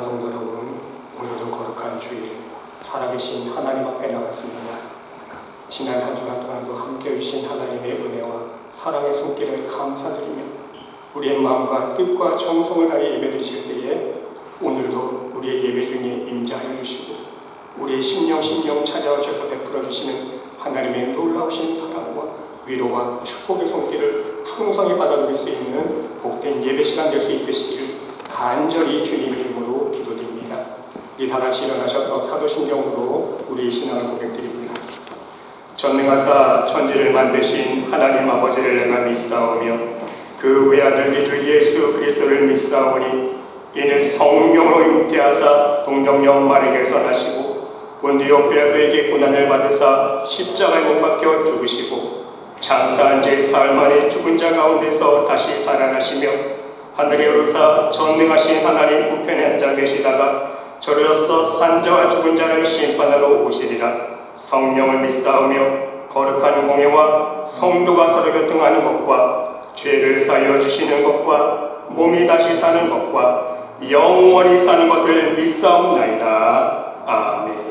사랑하는 성도 여러분, 오늘도 거룩한 주일 살아계신 하나님 앞에 나왔습니다. 지난 한 주간 동안도 함께해 주신 하나님의 은혜와 사랑의 손길을 감사드리며 우리의 마음과 뜻과 정성을 다해 예배드리실 때에 오늘도 우리의 예배 중에 임재하여 주시고 우리의 심령 찾아오셔서 베풀어 주시는 하나님의 놀라우신 사랑과 위로와 축복의 손길을 풍성히 받아들일 수 있는 복된 예배 시간 될 수 있으시기를 간절히 주님의 이름으로 기도드립니다. 이 다같이 일어나셔서 사도신경으로 우리의 신앙을 고백드립니다. 전능하사 천지를 만드신 하나님 아버지를 내가 믿사오며 그 외아들 주 예수 그리스도를 믿사오니 이는 성령으로 잉태하사 동정녀 마리아에게서 나시고 본디오 빌라도에게 고난을 받으사 십자가에 못 박혀 죽으시고 장사한 지 사흘 만에 죽은 자 가운데서 다시 살아나시며 하늘에 오르사 전능하신 하나님 우편에 앉아 계시다가 저리로서 산자와 죽은 자를 심판하러 오시리라. 성령을 믿사오며 거룩한 공예와 성도가 서로 교통하는 것과 죄를 사하여 주시는 것과 몸이 다시 사는 것과 영원히 사는 것을 믿사옵나이다. 아멘.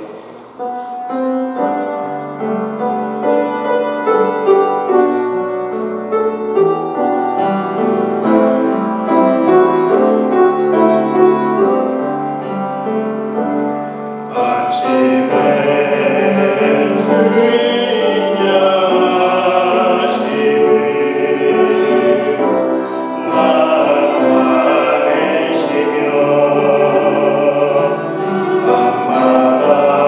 밤마다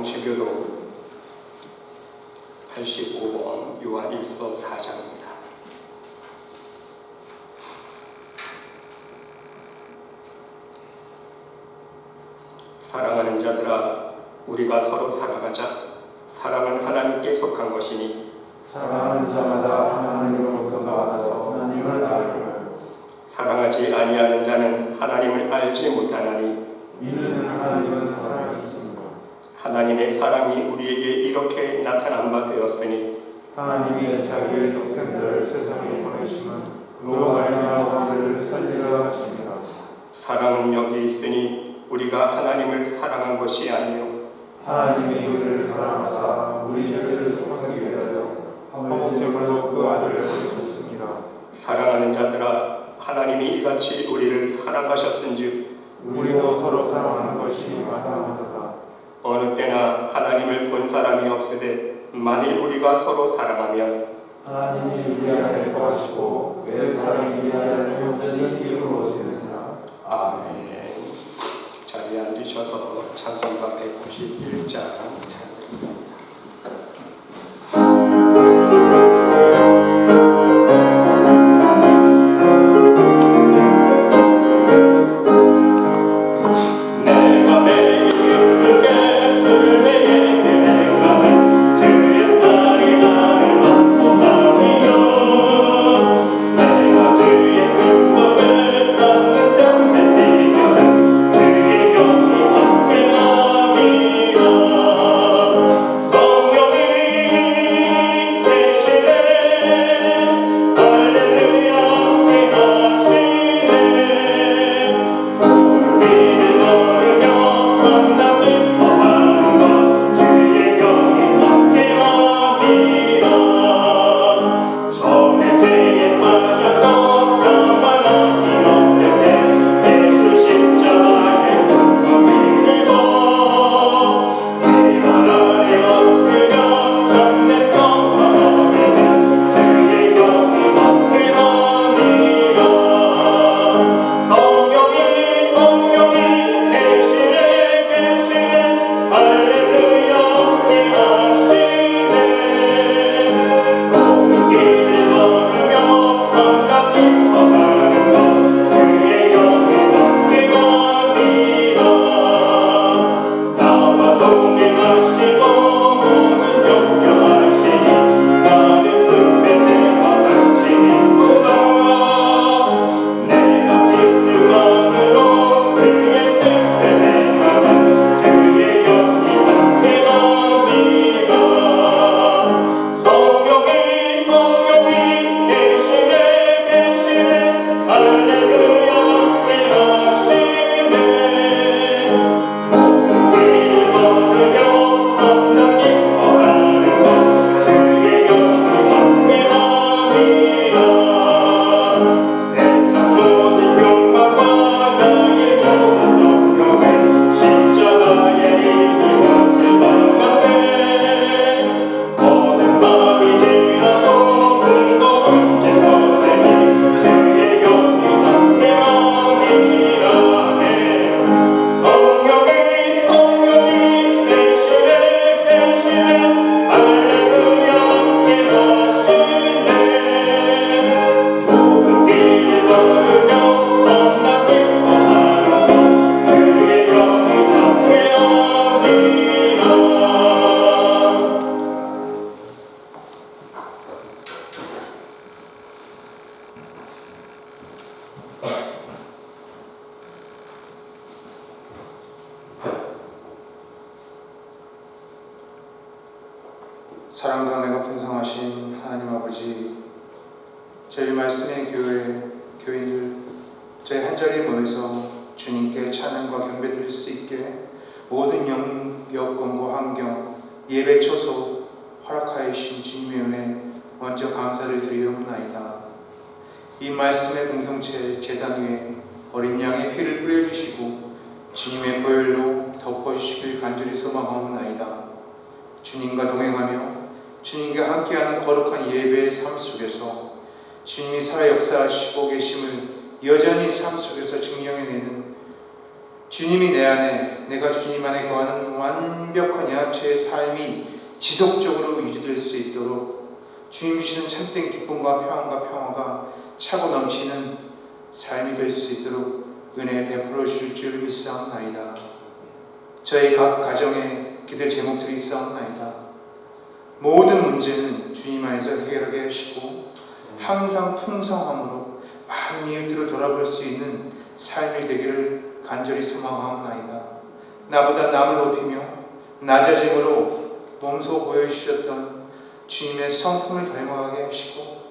성시교도 85번 요한일서 4장입니다. 사랑하는 자들아, 우리가 서로 사랑하자. 사랑은 하나님께 속한 것이니 사랑하는 자마다 하나님으로부터 나와서 하나님을 알리라. 사랑하지 아니하는 자는 하나님을 알지 못하나니 이는 하나님은 사랑이십니다. 하나님의 사랑이 우리에게 이렇게 나타난 바 되었으니 하나님이 자기의 독생자를 세상에 보내심은 그로 말미암아 우리를 살리려 하십니다. 사랑은 여기 있으니 우리가 하나님을 사랑한 것이 아니요 하나님이 우리를 사랑하사 우리 죄를 속하기 위하여 화목제물로 그 아들을 보내셨습니다. 사랑하는 자들아, 하나님이 이같이 우리를 사랑하셨은즉 우리도 서로 사랑하는 것이 마땅하도다. 어느 때나 하나님을 본 사람이 없으되 만일 우리가 서로 사랑하면 하나님이 우리 안에 거하시고 내 사랑이 우리 안에 온전히 이루어지느니라. 아멘. 자리에 앉으셔서 찬송가 191장 찬양드리겠습니다. 사랑과 은혜가 풍성하신 하나님 아버지, 저희 말씀의 교인들 저희 한자리에 모여서 주님께 찬양과 경배 드릴 수 있게 모든 여건과 환경, 예배 초소 허락하여 주신 주님의 은혜 먼저 감사를 드리옵나이다. 이 말씀의 공동체 제단 위에 어린 양의 피를 뿌려주시고 주님의 보혈로 덮어주시길 간절히 소망하옵나이다. 주님과 동행하며 주님과 함께하는 거룩한 예배의 삶 속에서 주님이 살아 역사하시고 계심을 여전히 삶 속에서 증명해내는 주님이 내 안에, 내가 주님 안에 거하는 완벽한 연합체의 삶이 지속적으로 유지될 수 있도록 주님 주시는 참된 기쁨과 평안가 차고 넘치는 삶이 될 수 있도록 은혜 베풀어 주실 줄 믿사옵나이다. 저희 각 가정에 기도의 제목들이 있사옵나이다. 모든 문제는 주님 안에서 해결하게 하시고 항상 풍성함으로 많은 이웃들을 돌아볼 수 있는 삶이 되기를 간절히 소망하옵나이다. 나보다 남을 높이며 낮아짐으로 몸소 보여주셨던 주님의 성품을 닮아가게 하시고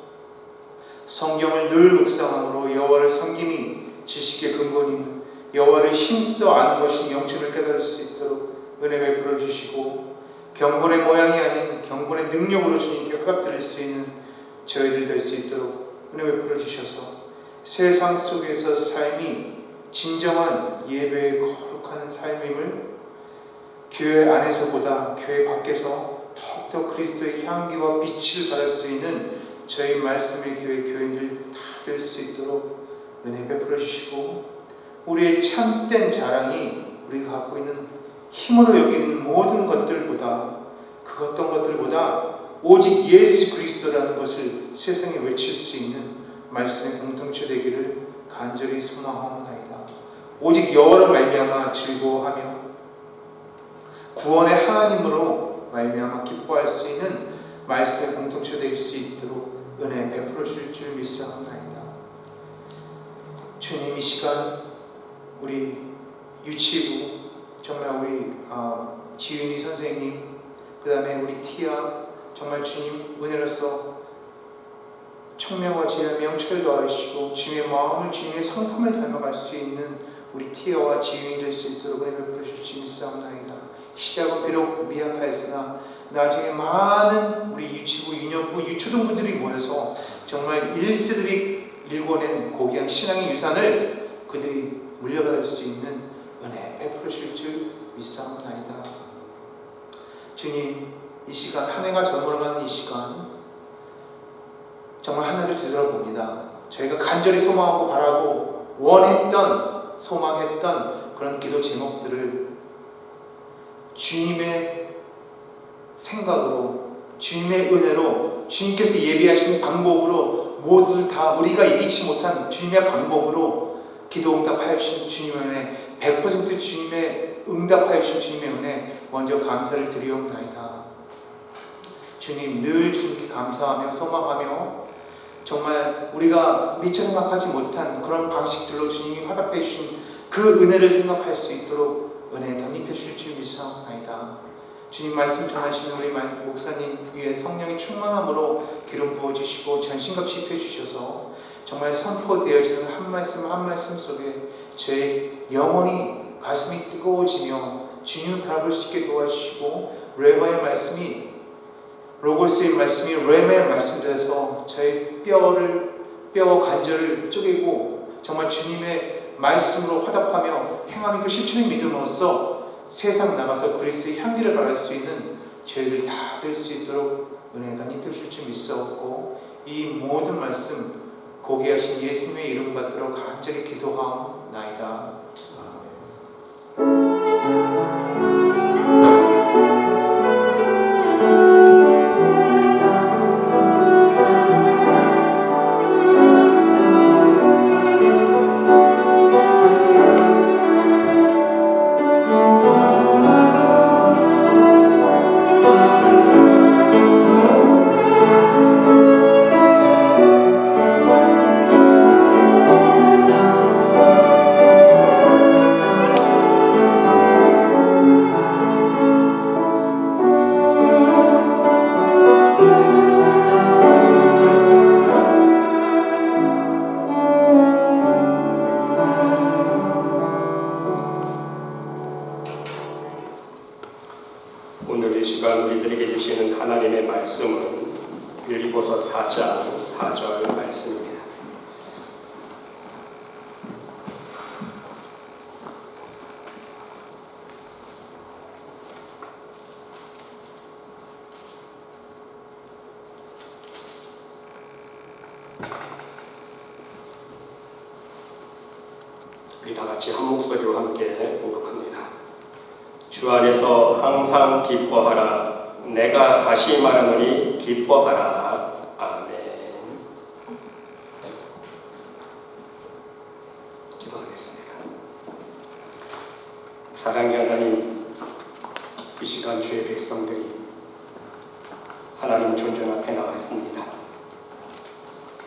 성경을 늘 묵상함으로 여호와를 섬김이 지식의 근본인 여호와를 힘써 아는 것이 영적을 깨달을 수 있도록 은혜 베풀어 주시고 경건의 모양이 아닌 경건의 능력으로 주님께 화답드릴 수 있는 저희들 될 수 있도록 은혜 베풀어 주셔서 세상 속에서 삶이 진정한 예배의 거룩한 삶임을 교회 안에서보다 교회 밖에서 더욱더 그리스도의 향기와 빛을 발할 수 있는 저희 말씀의 교회 교인들 다 될 수 있도록 은혜 베풀어 주시고 우리의 참된 자랑이 우리가 갖고 있는 힘으로 여기는 모든 것들보다 그 어떤 것들보다 오직 예수 그리스도라는 것을 세상에 외칠 수 있는 말씀의 공동체 되기를 간절히 소망하옵나이다. 오직 여호와로 말미암아 즐거워하며 구원의 하나님으로 말미암아 기뻐할 수 있는 말씀의 공동체 될 수 있도록 은혜 베풀어 주실 줄 믿사옵나이다. 주님 이 시간 우리 유치부 정말 우리 지윤이 선생님 그 다음에 우리 티아 정말 주님 은혜로서 청명과 지혜와 명철을 더하시고 주님의 마음을 주님의 성품을 닮아갈 수 있는 우리 티아와 지윤이 될 수 있도록 은혜 베풀어 주실 줄 믿사옵나이다. 시작은 비록 미약하였으나 나중에 많은 우리 유치부, 유년부, 유초등부들이 모여서 정말 일세들이 일궈낸 고귀한 신앙의 유산을 그들이 물려받을 수 있는 은혜 베풀어 주실 줄 믿사옵나이다. 주님 이 시간 한 해가 저물어가는 이 시간 정말 하늘을 되돌아봅니다. 저희가 간절히 소망하고 바라고 원했던 소망했던 그런 기도 제목들을 주님의 생각으로 주님의 은혜로 주님께서 예비하신 방법으로 모두 다 우리가 예기치 못한 주님의 방법으로 기도 응답하여 주신 주님의 은혜 100% 주님의 응답하여 주신 주님의 은혜 먼저 감사를 드리옵나이다. 주님 늘 주님께 감사하며 소망하며 정말 우리가 미처 생각하지 못한 그런 방식들로 주님이 화답해 주신 그 은혜를 생각할 수 있도록 은혜 덧입혀 주실 줄 믿사옵나이다. 주님 말씀 전하시는 우리 목사님 위에 성령의 충만함으로 기름 부어주시고 전신갑시 입혀주셔서 정말 선포되어지는 한 말씀 한 말씀 속에 제 영혼이 가슴이 뜨거워지며 주님을 바라볼 수 있게 도와주시고 레마의 말씀이 로고스의 말씀이 레마의 말씀되어서 저의 뼈와 관절을 쪼개고 정말 주님의 말씀으로 화답하며 행하는 그 실천의 믿음으로써 세상 나가서 그리스도의 향기를 발할 수 있는 저희들 다 될 수 있도록 은혜 덧입혀 주실 줄 믿사옵고 이 모든 말씀 고귀하신 예수님의 이름 받들어 간절히 기도하옵나이다. 오늘 이 시간 우리들에게 주시는 하나님의 말씀은 빌립보서 4장 4절 말씀입니다. 우리 다 같이 한 목소리로 함께 주 안에서 항상 기뻐하라. 내가 다시 말하노니 기뻐하라. 아멘. 기도하겠습니다. 사랑의 하나님, 이 시간 주의 백성들이 하나님 존전 앞에 나왔습니다.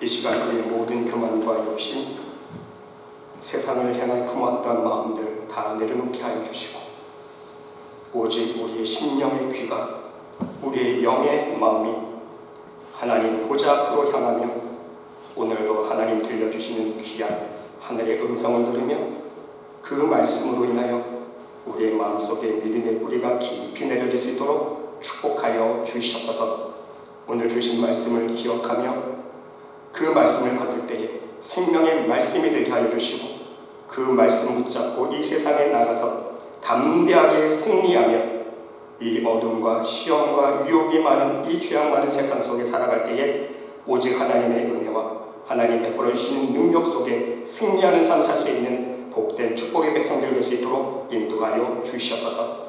이 시간 우리의 모든 교만과 욕심, 세상을 향한 품었던 마음들 다 내려놓게 하여 주시고, 오직 우리의 심령의 귀가, 우리의 영의 마음이 하나님 보좌 앞으로 향하며 오늘도 하나님 들려주시는 귀한 하늘의 음성을 들으며 그 말씀으로 인하여 우리의 마음속에 믿음의 뿌리가 깊이 내려질 수 있도록 축복하여 주시옵소서. 오늘 주신 말씀을 기억하며 그 말씀을 받을 때에 생명의 말씀이 되게 하여 주시고, 그 말씀 붙잡고 이 세상에 나가서 담대하게 승리하며 이 어둠과 시험과 유혹이 많은 이 죄악 많은 세상 속에 살아갈 때에 오직 하나님의 은혜와 하나님 베풀어 주시는 능력 속에 승리하는 삶 살 수 있는 복된 축복의 백성들 될 수 있도록 인도하여 주시옵소서.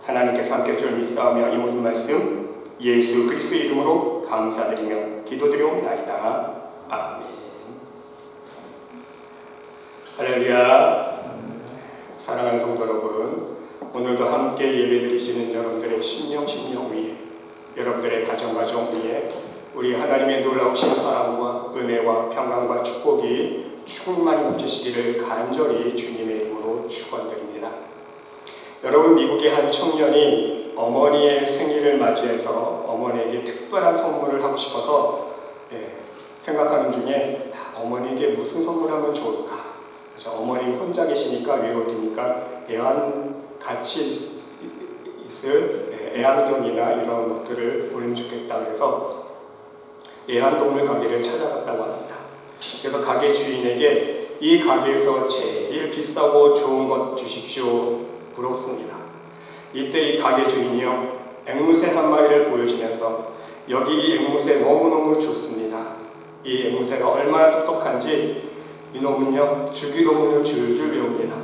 하나님께서 함께 주를 믿사오며 이 모든 말씀 예수 그리스도의 이름으로 감사드리며 기도드리옵나이다. 아멘. 할렐루야. 사랑하는 성도 여러분, 오늘도 함께 예배드리시는 여러분들의 심령 위에, 여러분들의 가정 위에 우리 하나님의 놀라우신 사랑과 은혜와 평강과 축복이 충만히 넘치시기를 간절히 주님의 이름으로 축원드립니다. 여러분, 미국의 한 청년이 어머니의 생일을 맞이해서 어머니에게 특별한 선물을 하고 싶어서 생각하는 중에 어머니에게 무슨 선물하면 좋을까? 그래서 어머니 혼자 계시니까 외로울 테니까 같이 있을 애완견이나 이런 것들을 보내면 좋겠다. 그래서 애완동물 가게를 찾아갔다고 합니다. 그래서 가게 주인에게 이 가게에서 제일 비싸고 좋은 것 주십시오 물었습니다. 이때 이 가게 주인이요, 앵무새 한 마리를 보여주면서 여기 이 앵무새 너무너무 좋습니다. 이 앵무새가 얼마나 똑똑한지 이놈은요 주기도문을 줄줄 외웁니다.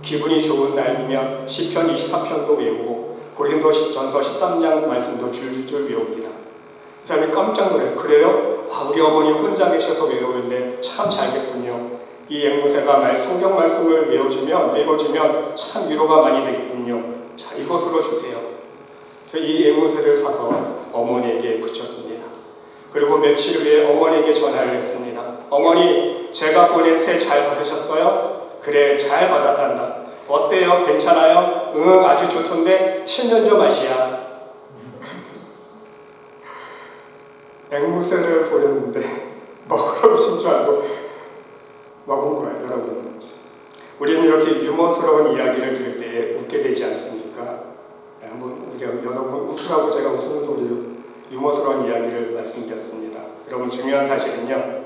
기분이 좋은 날이면 시편 24편도 외우고 고린도전서 13장 말씀도 줄줄 외웁니다. 그 사람이 깜짝 놀라요. 그래요? 우리 어머니 혼자 계셔서 외우는데 참 잘겠군요. 이 앵무새가 성경 말씀을 읽어주면 참 위로가 많이 되겠군요. 자, 이것으로 주세요. 그래서 이 앵무새를 사서 어머니에게 붙였습니다. 그리고 며칠 후에 어머니에게 전화를 했습니다. 어머니, 제가 보낸 새 잘 받으셨어요? 그래, 잘 받았단다. 어때요? 괜찮아요? 응, 아주 좋던데 7년전 맛이야. 앵무새를 보냈는데 먹으라고 신 줄 알고 먹은 거예요. 여러분, 우리는 이렇게 유머스러운 이야기를 들을 때 웃게 되지 않습니까? 한번 여러분 웃으라고 제가 웃는 소리로 유머스러운 이야기를 말씀드렸습니다. 여러분, 중요한 사실은요,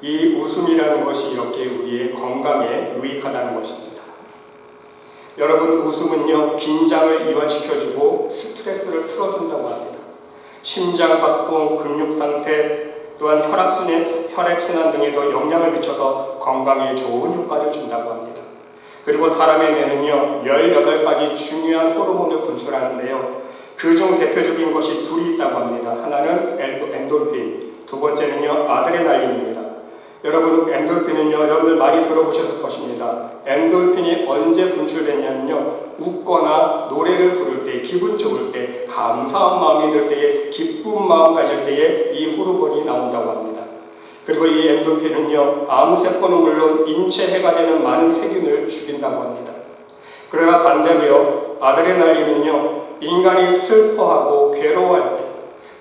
이 웃음이라는 것이 이렇게 우리의 건강에 유익하다는 것입니다. 여러분, 웃음은요 긴장을 이완시켜주고 스트레스를 풀어준다고 합니다. 심장박동, 근육상태, 또한 혈액순환 등에도 영향을 미쳐서 건강에 좋은 효과를 준다고 합니다. 그리고 사람의 뇌는요 18가지 중요한 호르몬을 분출하는데요, 그중 대표적인 것이 둘이 있다고 합니다. 하나는 엔돌핀, 두 번째는요 아드레날린입니다. 여러분, 엔돌핀은요 여러분들 많이 들어보셨을 것입니다. 엔돌핀이 언제 분출되냐면요, 웃거나 노래를 부를 때, 기분 좋을 때, 감사한 마음이 들 때에, 기쁜 마음 가질 때에 이 호르몬이 나온다고 합니다. 그리고 이 엔돌핀은요 암세포는 물론 인체 해가 되는 많은 세균을 죽인다고 합니다. 그러나 반대로요 아드레날린은요 인간이 슬퍼하고 괴로워할 때,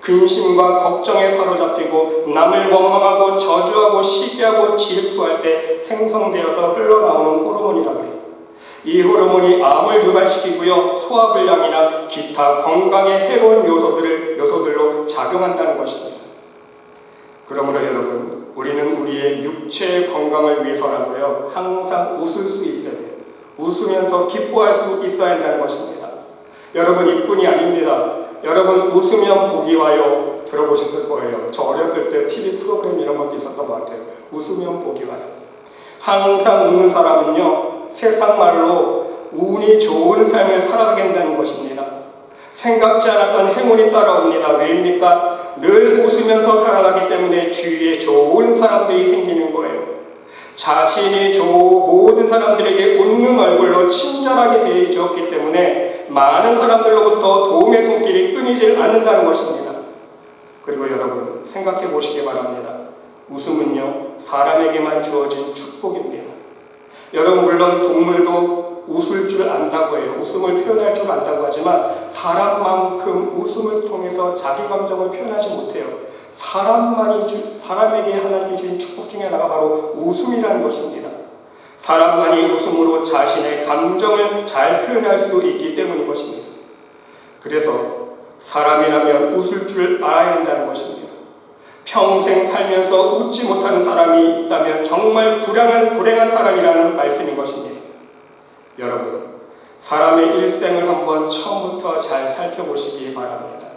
근심과 걱정에 사로잡히고 남을 원망하고 저주하고 시기하고 질투할 때 생성되어서 흘러나오는 호르몬이라고 해요. 이 호르몬이 암을 유발시키고요, 소화불량이나 기타 건강에 해로운 요소들로 작용한다는 것입니다. 그러므로 여러분, 우리는 우리의 육체의 건강을 위해서라도요 항상 웃을 수 있어야 돼요. 웃으면서 기뻐할 수 있어야 한다는 것입니다. 여러분, 이뿐이 아닙니다. 여러분, 웃으면 복이 와요. 들어보셨을 거예요. 저 어렸을 때 TV 프로그램 이런 것도 있었던 것 같아요. 웃으면 복이 와요. 항상 웃는 사람은요 세상 말로 운이 기분이 좋은 삶을 살아가게 된다는 것입니다. 생각지 않았던 행운이 따라옵니다. 왜입니까? 늘 웃으면서 살아가기 때문에 주위에 좋은 사람들이 생기는 거예요. 자신이 모든 사람들에게 웃는 얼굴로 친절하게 대해주었기 때문에 많은 사람들로부터 도움의 손길이 끊이질 않는다는 것입니다. 그리고 여러분 생각해 보시기 바랍니다. 웃음은요 사람에게만 주어진 축복입니다. 여러분 물론 동물도 웃을 줄 안다고 해요. 웃음을 표현할 줄 안다고 하지만 사람만큼 웃음을 통해서 자기 감정을 표현하지 못해요. 사람에게 하나님이 주신 축복 중에 하나가 바로 웃음이라는 것입니다. 사람만이 웃음으로 자신의 감정을 잘 표현할 수 있기 때문인 것입니다. 그래서 사람이라면 웃을 줄 알아야 한다는 것입니다. 평생 살면서 웃지 못하는 사람이 있다면 정말 불행한 사람이라는 말씀인 것입니다. 여러분, 사람의 일생을 한번 처음부터 잘 살펴보시기 바랍니다.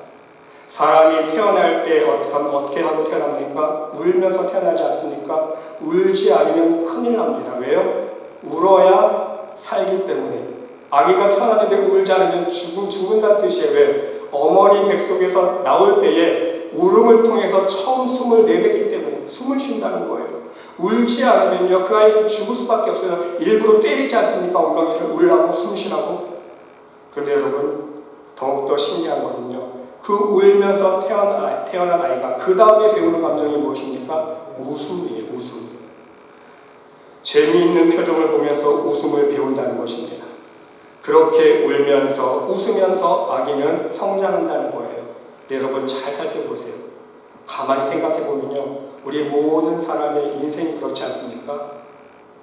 사람이 태어날 때 어떻게 하고 태어납니까? 울면서 태어나지 않습니까? 울지 않으면 큰일 납니다. 왜요? 울어야 살기 때문에. 아기가 태어나는데 울지 않으면 죽는다는 뜻이에요. 왜? 어머니 뱃속에서 나올 때에 울음을 통해서 처음 숨을 내뱉기 때문에 숨을 쉰다는 거예요. 울지 않으면요 그 아이는 죽을 수밖에 없어요. 일부러 때리지 않습니까? 엉덩이를 울라고 숨 쉬라고. 그런데 여러분 더욱더 신기한 것은요 그 울면서 태어난 아이가 그 다음에 배우는 감정이 무엇입니까? 웃음이에요. 웃음. 재미있는 표정을 보면서 웃음을 배운다는 것입니다. 그렇게 울면서 웃으면서 아기는 성장한다는 거예요. 네, 여러분 잘 살펴보세요. 가만히 생각해 보면요 우리 모든 사람의 인생이 그렇지 않습니까?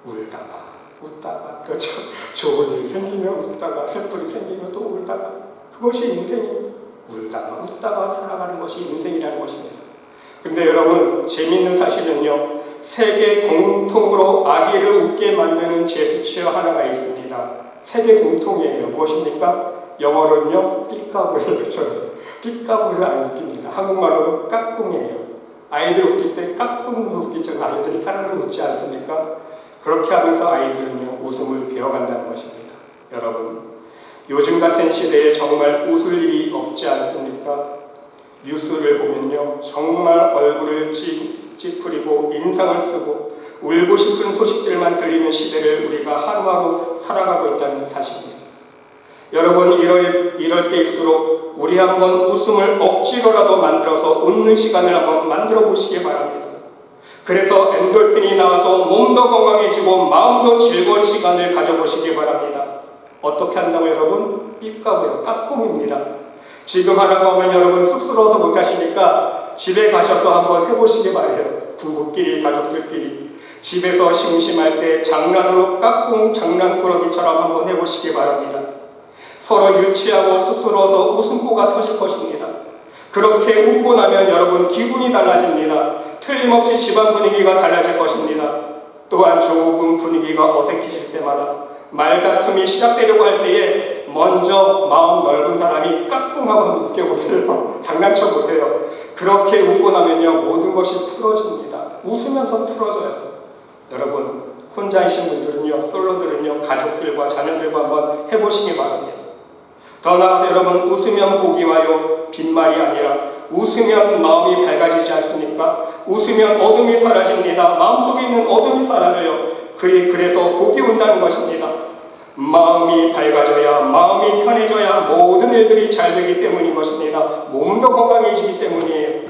울다가 웃다가 그렇죠. 좋은 일 생기면 웃다가 슬픈 일 생기면 또 울다가 그것이 인생이 울다가 웃다가 살아가는 것이 인생이라는 것입니다. 근데 여러분 재미있는 사실은요 세계 공통으로 아기를 웃게 만드는 제스처 하나가 있습니다. 세계 공통이에요. 무엇입니까? 영어로는요 삐까부예요. 그렇죠? 삐까부를 안 웃깁니다. 한국말로는 까꿍이에요. 아이들 웃길 때 까꿍도 웃기죠. 아이들이 까르르 웃지 않습니까? 그렇게 하면서 아이들은요 웃음을 배워간다는 것입니다. 여러분 요즘 같은 시대에 정말 웃을 일이 없지 않습니까? 뉴스를 보면요 정말 얼굴을 찌푸리고 인상을 쓰고 울고 싶은 소식들만 들리는 시대를 우리가 하루하루 살아가고 있다는 사실입니다. 여러분 이럴 때일수록 우리 한번 웃음을 억지로라도 만들어서 웃는 시간을 한번 만들어 보시기 바랍니다. 그래서 엔돌핀이 나와서 몸도 건강해지고 마음도 즐거운 시간을 가져보시기 바랍니다. 어떻게 한다고 여러분? 삐까고요. 까꿍입니다. 지금 하라고 하면 여러분 쑥스러워서 못하시니까 집에 가셔서 한번 해보시기 바래요. 부부끼리 가족들끼리 집에서 심심할 때 장난으로 까꿍 장난꾸러기처럼 한번 해보시기 바랍니다. 서로 유치하고 쑥스러워서 웃음보가 터질 것입니다. 그렇게 웃고 나면 여러분 기분이 달라집니다. 틀림없이 집안 분위기가 달라질 것입니다. 또한 조금 분위기가 어색해질 때마다 말다툼이 시작되려고 할 때에 먼저 마음 넓은 사람이 까꿍하고 한번 웃겨보세요. 장난쳐보세요. 그렇게 웃고 나면요 모든 것이 풀어집니다. 웃으면서 풀어져요. 여러분 혼자이신 분들은요 솔로들은요 가족들과 자녀들과 한번 해보시기 바랍니다. 더 나아가서 여러분 웃으면 복이 와요. 빈말이 아니라 웃으면 마음이 밝아지지 않습니까? 웃으면 어둠이 사라집니다. 마음속에 있는 어둠이 사라져요. 그래서 복이 온다는 것입니다. 마음이 밝아져야 마음이 편해져야 모든 일들이 잘 되기 때문인 것입니다. 몸도 건강해지기 때문이에요.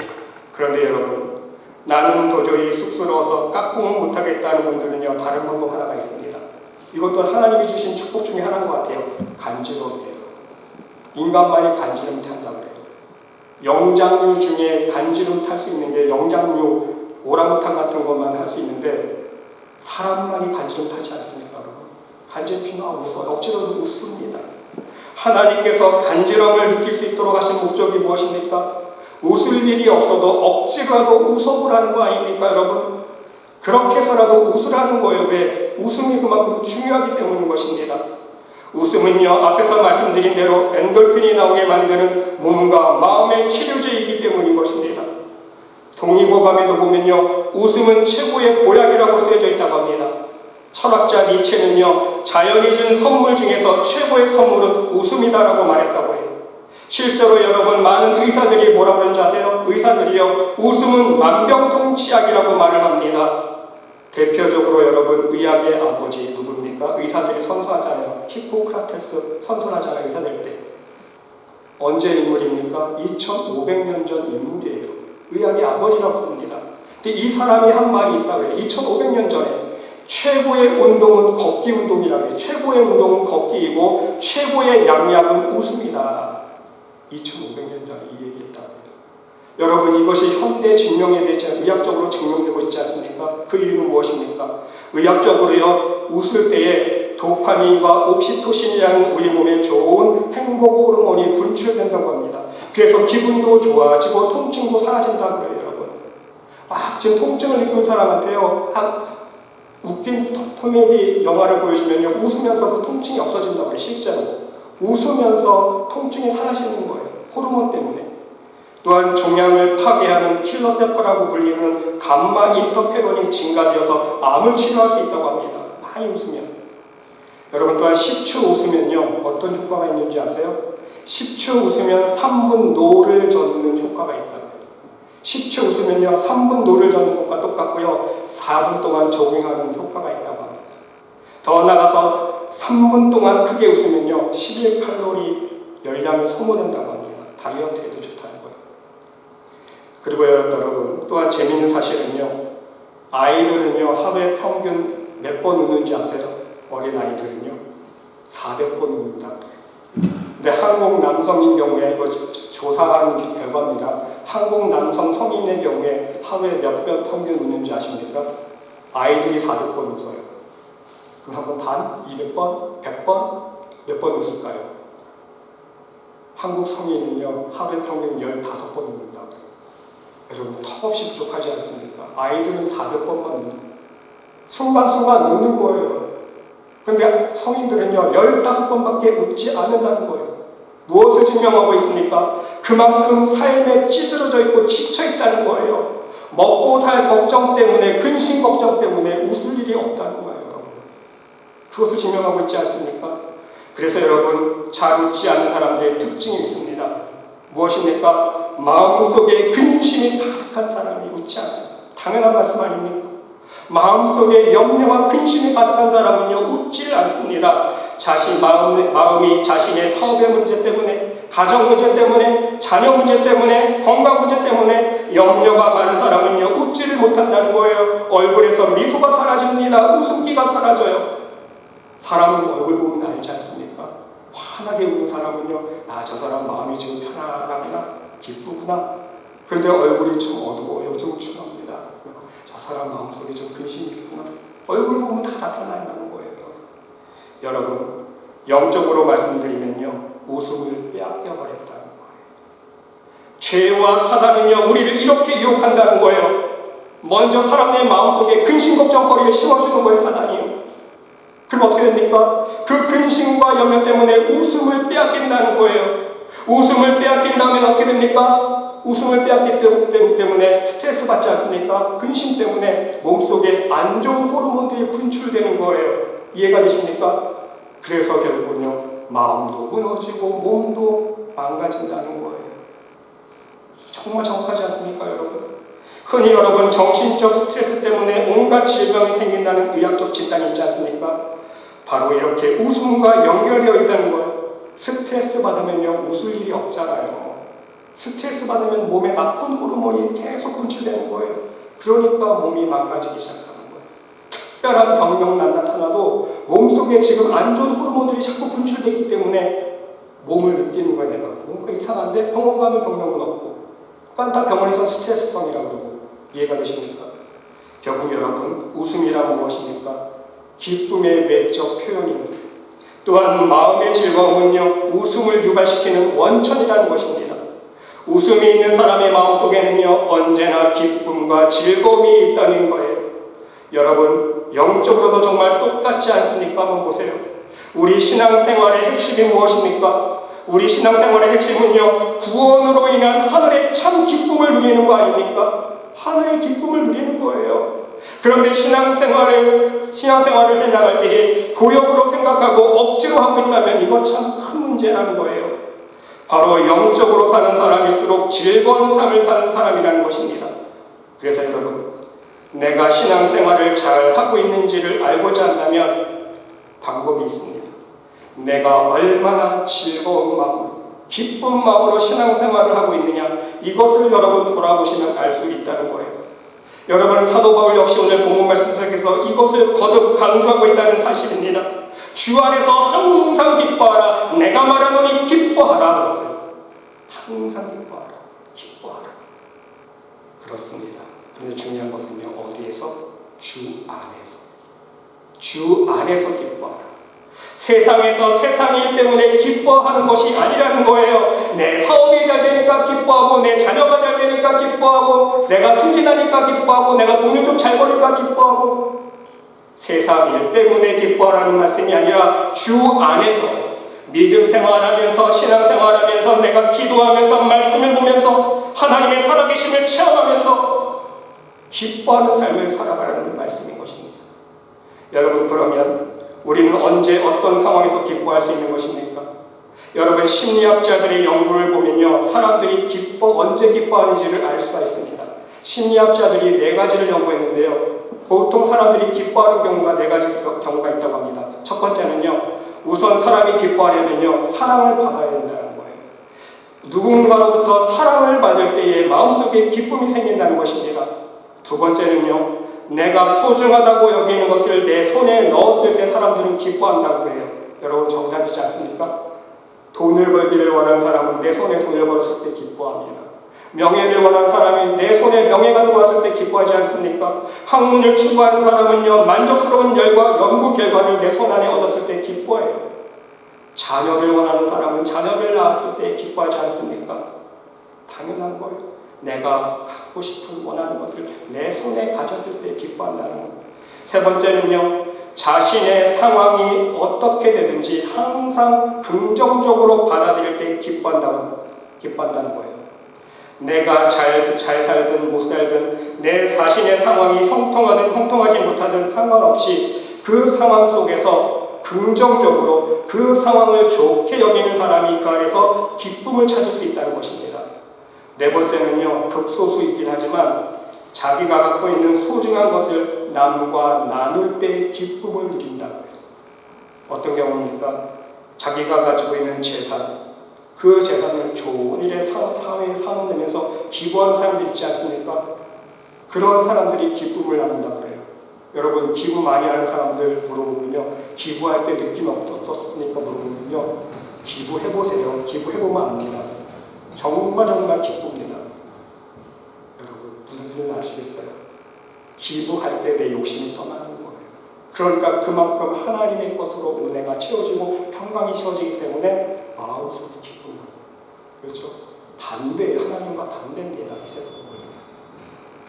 그런데 여러분 나는 도저히 쑥스러워서 까꿍은 못하겠다는 분들은요 다른 방법 하나가 있습니다. 이것도 하나님이 주신 축복 중에 하나인 것 같아요. 간지러움이에요. 인간만이 간지럼 탄다고 그래요. 영장류 중에 간지럼 탈 수 있는 게 영장류 오랑우탄 같은 것만 할 수 있는데 사람만이 간지럼 타지 않습니까? 간지럼 피면 웃어요. 억지로도 웃습니다. 하나님께서 간지럼을 느낄 수 있도록 하신 목적이 무엇입니까? 웃을 일이 없어도 억지로라도 웃어보라는 거 아닙니까 여러분? 그렇게 해서라도 웃으라는 거예요. 왜? 웃음이 그만큼 중요하기 때문인 것입니다. 웃음은요 앞에서 말씀드린 대로 엔돌핀이 나오게 만드는 몸과 마음의 치료제이기 때문인 것입니다. 동의보감에도 보면요 웃음은 최고의 보약이라고 쓰여져 있다고 합니다. 철학자 니체는요, 자연이 준 선물 중에서 최고의 선물은 웃음이다라고 말했다고 해요. 실제로 여러분, 많은 의사들이 뭐라고 하는지 아세요? 의사들이요, 웃음은 만병통치약이라고 말을 합니다. 대표적으로 여러분, 의학의 아버지 누굽니까? 의사들이 선서하잖아요. 히포크라테스 선서하잖아요, 의사 될 때. 언제 인물입니까? 2500년 전 인물이에요. 의학의 아버지라고 부릅니다. 근데 이 사람이 한 말이 있다고 해요. 2500년 전에 최고의 운동은 걷기 운동이라고 해요. 최고의 운동은 걷기이고 최고의 양약은 웃음이다. 2500년 전에 이 얘기했다고 해요. 여러분, 이것이 현대 증명에 대해 의학적으로 증명되고 있지 않습니까? 그 이유는 무엇입니까? 의학적으로요, 웃을 때에 도파민과 옥시토신이라는 우리 몸에 좋은 행복 호르몬이 분출된다고 합니다. 그래서 기분도 좋아지고 통증도 사라진다고 해요, 여러분. 지금 통증을 느낀 사람한테요, 웃긴 코미디 영화를 보여주면요, 웃으면서 그 통증이 없어진다고 해요, 실제로. 웃으면서 통증이 사라지는 거예요, 호르몬 때문에. 또한 종양을 파괴하는 킬러세포라고 불리는 감마 인터페론이 증가되어서 암을 치료할 수 있다고 합니다. 많이 웃으면. 여러분, 또한 10초 웃으면요, 어떤 효과가 있는지 아세요? 10초 웃으면 3분 노를 젓는 효과가 있다고 해요. 10초 웃으면요, 3분 노를 젓는 것과 똑같고요, 4분 동안 조깅하는 효과가 있다고 합니다. 더 나아가서 3분 동안 크게 웃으면요, 11칼로리 열량이 소모된다고 합니다. 다이어트에도 좋다는 거예요. 그리고 여러분, 또한 재미있는 사실은요, 아이들은요, 하루에 평균 몇 번 웃는지 아세요? 어린 아이들은요, 400번 웃는다고 해요. 근데 한국 남성인 경우에, 이거 조사한 결과입니다. 한국 남성 성인의 경우에 하루에 몇 번 평균 웃는지 아십니까? 아이들이 400번 웃어요. 그럼 한번 반? 200번? 100번? 몇 번 웃을까요? 한국 성인은요, 하루에 평균 15번 웃는다고 해요. 여러분, 턱없이 부족하지 않습니까? 아이들은 400번만 웃는, 순간순간 웃는 거예요. 그런데 성인들은요, 15번밖에 웃지 않는다는 거예요. 무엇을 증명하고 있습니까? 그만큼 삶에 찌들어져 있고 지쳐있다는 거예요. 먹고 살 걱정 때문에, 근심 걱정 때문에 웃을 일이 없다는 거예요, 여러분. 그것을 증명하고 있지 않습니까? 그래서 여러분, 잘 웃지 않는 사람들의 특징이 있습니다. 무엇입니까? 마음속에 근심이 가득한 사람이 웃지 않아요. 당연한 말씀 아닙니까? 마음속에 염려와 근심이 가득한 사람은요, 웃질 않습니다. 마음이 자신의 사업의 문제 때문에, 가정 문제 때문에, 자녀 문제 때문에, 건강 문제 때문에 염려가 많은 사람은요, 웃지를 못한다는 거예요. 얼굴에서 미소가 사라집니다. 웃음기가 사라져요. 사람은 얼굴 보면 알지 않습니까? 환하게 웃는 사람은요, 저 사람 마음이 지금 편안하구나, 기쁘구나. 그런데 얼굴이 좀 어두워요, 좀 추합니다. 저 사람 마음속에 좀 근심이 있구나. 얼굴 보면 다 나타난다는 거예요. 여러분, 영적으로 말씀드리면요, 웃음을 빼앗겨버렸다는 거예요. 죄와 사단은요, 우리를 이렇게 유혹한다는 거예요. 먼저 사람의 마음속에 근심 걱정거리를 심어주는 거예요, 사단이요. 그럼 어떻게 됩니까? 그 근심과 염려 때문에 웃음을 빼앗긴다는 거예요. 웃음을 빼앗긴다면 어떻게 됩니까? 웃음을 빼앗기 때문에 스트레스 받지 않습니까? 근심 때문에 몸속에 안 좋은 호르몬들이 분출되는 거예요. 이해가 되십니까? 그래서 결국은요, 마음도 무너지고 몸도 망가진다는 거예요. 정말 정확하지 않습니까, 여러분? 흔히 여러분, 정신적 스트레스 때문에 온갖 질병이 생긴다는 의학적 진단이 있지 않습니까? 바로 이렇게 웃음과 연결되어 있다는 거예요. 스트레스 받으면요, 웃을 일이 없잖아요. 스트레스 받으면 몸에 나쁜 호르몬이 계속 분출되는 거예요. 그러니까 몸이 망가지기 시작하는 거예요. 특별한 병명만 나타나도 몸속에 지금 안 좋은 호르몬들이 자꾸 분출되기 때문에 몸을 느끼는 거예요. 내가 뭔가 이상한데 병원 가면 병명은 없고, 그러니까 다 병원에서 스트레스성이라고 그러고. 이해가 되십니까? 결국 여러분, 웃음이란 무엇입니까? 기쁨의 외적 표현입니다. 또한 마음의 즐거움은요, 웃음을 유발시키는 원천이라는 것입니다. 웃음이 있는 사람의 마음속에는요, 언제나 기쁨과 즐거움이 있다는 거예요. 여러분, 영적으로도 정말 똑같지 않습니까? 한번 보세요. 우리 신앙생활의 핵심이 무엇입니까? 우리 신앙생활의 핵심은요, 구원으로 인한 하늘의 참 기쁨을 누리는 거 아닙니까? 하늘의 기쁨을 누리는 거예요. 그런데 신앙생활을 해나갈 때에 고역으로 생각하고 억지로 하고 있다면 이거 참 큰 문제라는 거예요. 바로 영적으로 사는 사람일수록 즐거운 삶을 사는 사람이라는 것입니다. 그래서 여러분, 내가 신앙생활을 잘 하고 있는지를 알고자 한다면 방법이 있습니다. 내가 얼마나 즐거운 마음, 기쁜 마음으로 신앙생활을 하고 있느냐, 이것을 여러분 돌아보시면 알 수 있다는 거예요. 여러분, 사도 바울 역시 오늘 본문 말씀 속에서 이것을 거듭 강조하고 있다는 사실입니다. 주 안에서 항상 기뻐하라. 내가 말하노니 기뻐하라 그랬어요. 항상 기뻐하라. 기뻐하라. 그렇습니다. 그런데 중요한 것은요, 어디에서? 주 안에서. 주 안에서 기뻐하라. 세상에서 세상 일 때문에 기뻐하는 것이 아니라는 거예요. 내 사업이 잘 되니까 기뻐하고, 내 자녀가 잘 되니까 기뻐하고, 내가 승진하니까 기뻐하고, 내가 돈을 좀 잘 버니까 기뻐하고, 세상 일 때문에 기뻐하라는 말씀이 아니라 주 안에서 믿음 생활하면서, 신앙 생활하면서, 내가 기도하면서, 말씀을 보면서, 하나님의 살아계심을 체험하면서 기뻐하는 삶을 살아가라는 말씀인 것입니다. 여러분, 그러면 우리는 언제 어떤 상황에서 기뻐할 수 있는 것입니까? 여러분, 심리학자들의 연구를 보면요, 사람들이 언제 기뻐하는지를 알 수가 있습니다. 심리학자들이 4가지를 연구했는데요, 보통 사람들이 기뻐하는 경우가 4가지 경우가 있다고 합니다. 첫 번째는요, 우선 사람이 기뻐하려면요, 사랑을 받아야 된다는 거예요. 누군가로부터 사랑을 받을 때에 마음속에 기쁨이 생긴다는 것입니다. 두 번째는요, 내가 소중하다고 여기는 것을 내 손에 넣었을 때 사람들은 기뻐한다고 해요. 여러분, 정답이지 않습니까? 돈을 벌기를 원하는 사람은 내 손에 돈을 벌었을 때 기뻐합니다. 명예를 원하는 사람이 내 손에 명예가 들어왔을 때 기뻐하지 않습니까? 학문을 추구하는 사람은요, 만족스러운 연구 결과를 내 손 안에 얻었을 때 기뻐해요. 자녀를 원하는 사람은 자녀를 낳았을 때 기뻐하지 않습니까? 당연한 거예요. 내가 갖고 싶은 원하는 것을 내 손에 가졌을 때 기뻐한다는 것. 세 번째는요, 자신의 상황이 어떻게 되든지 항상 긍정적으로 받아들일 때 기뻐한다는 거예요. 내가 잘 살든 못 살든 내 자신의 상황이 형통하든 형통하지 못하든 상관없이 그 상황 속에서 긍정적으로 그 상황을 좋게 여기는 사람이 그 안에서 기쁨을 찾을 수 있다는 것입니다. 네 번째는요, 극소수이긴 하지만 자기가 갖고 있는 소중한 것을 남과 나눌 때 기쁨을 누린다. 어떤 경우입니까? 자기가 가지고 있는 재산, 그 재산을 좋은 일에 사회에 상환되면서 기부하는 사람들 있지 않습니까? 그런 사람들이 기쁨을 나눈다고 그래요. 여러분, 기부 많이 하는 사람들 물어보면요, 기부할 때 느낌 어떻습니까? 물어보면요, 기부해보세요. 기부해보면 압니다. 정말 기쁩니다. 여러분, 무슨 소리를 아시겠어요? 기부할 때 내 욕심이 떠나는 거예요. 그러니까 그만큼 하나님의 것으로 은혜가 채워지고 평강이 채워지기 때문에 마음속에 기쁨을. 그렇죠? 하나님과 반대입니다. 이 세상은.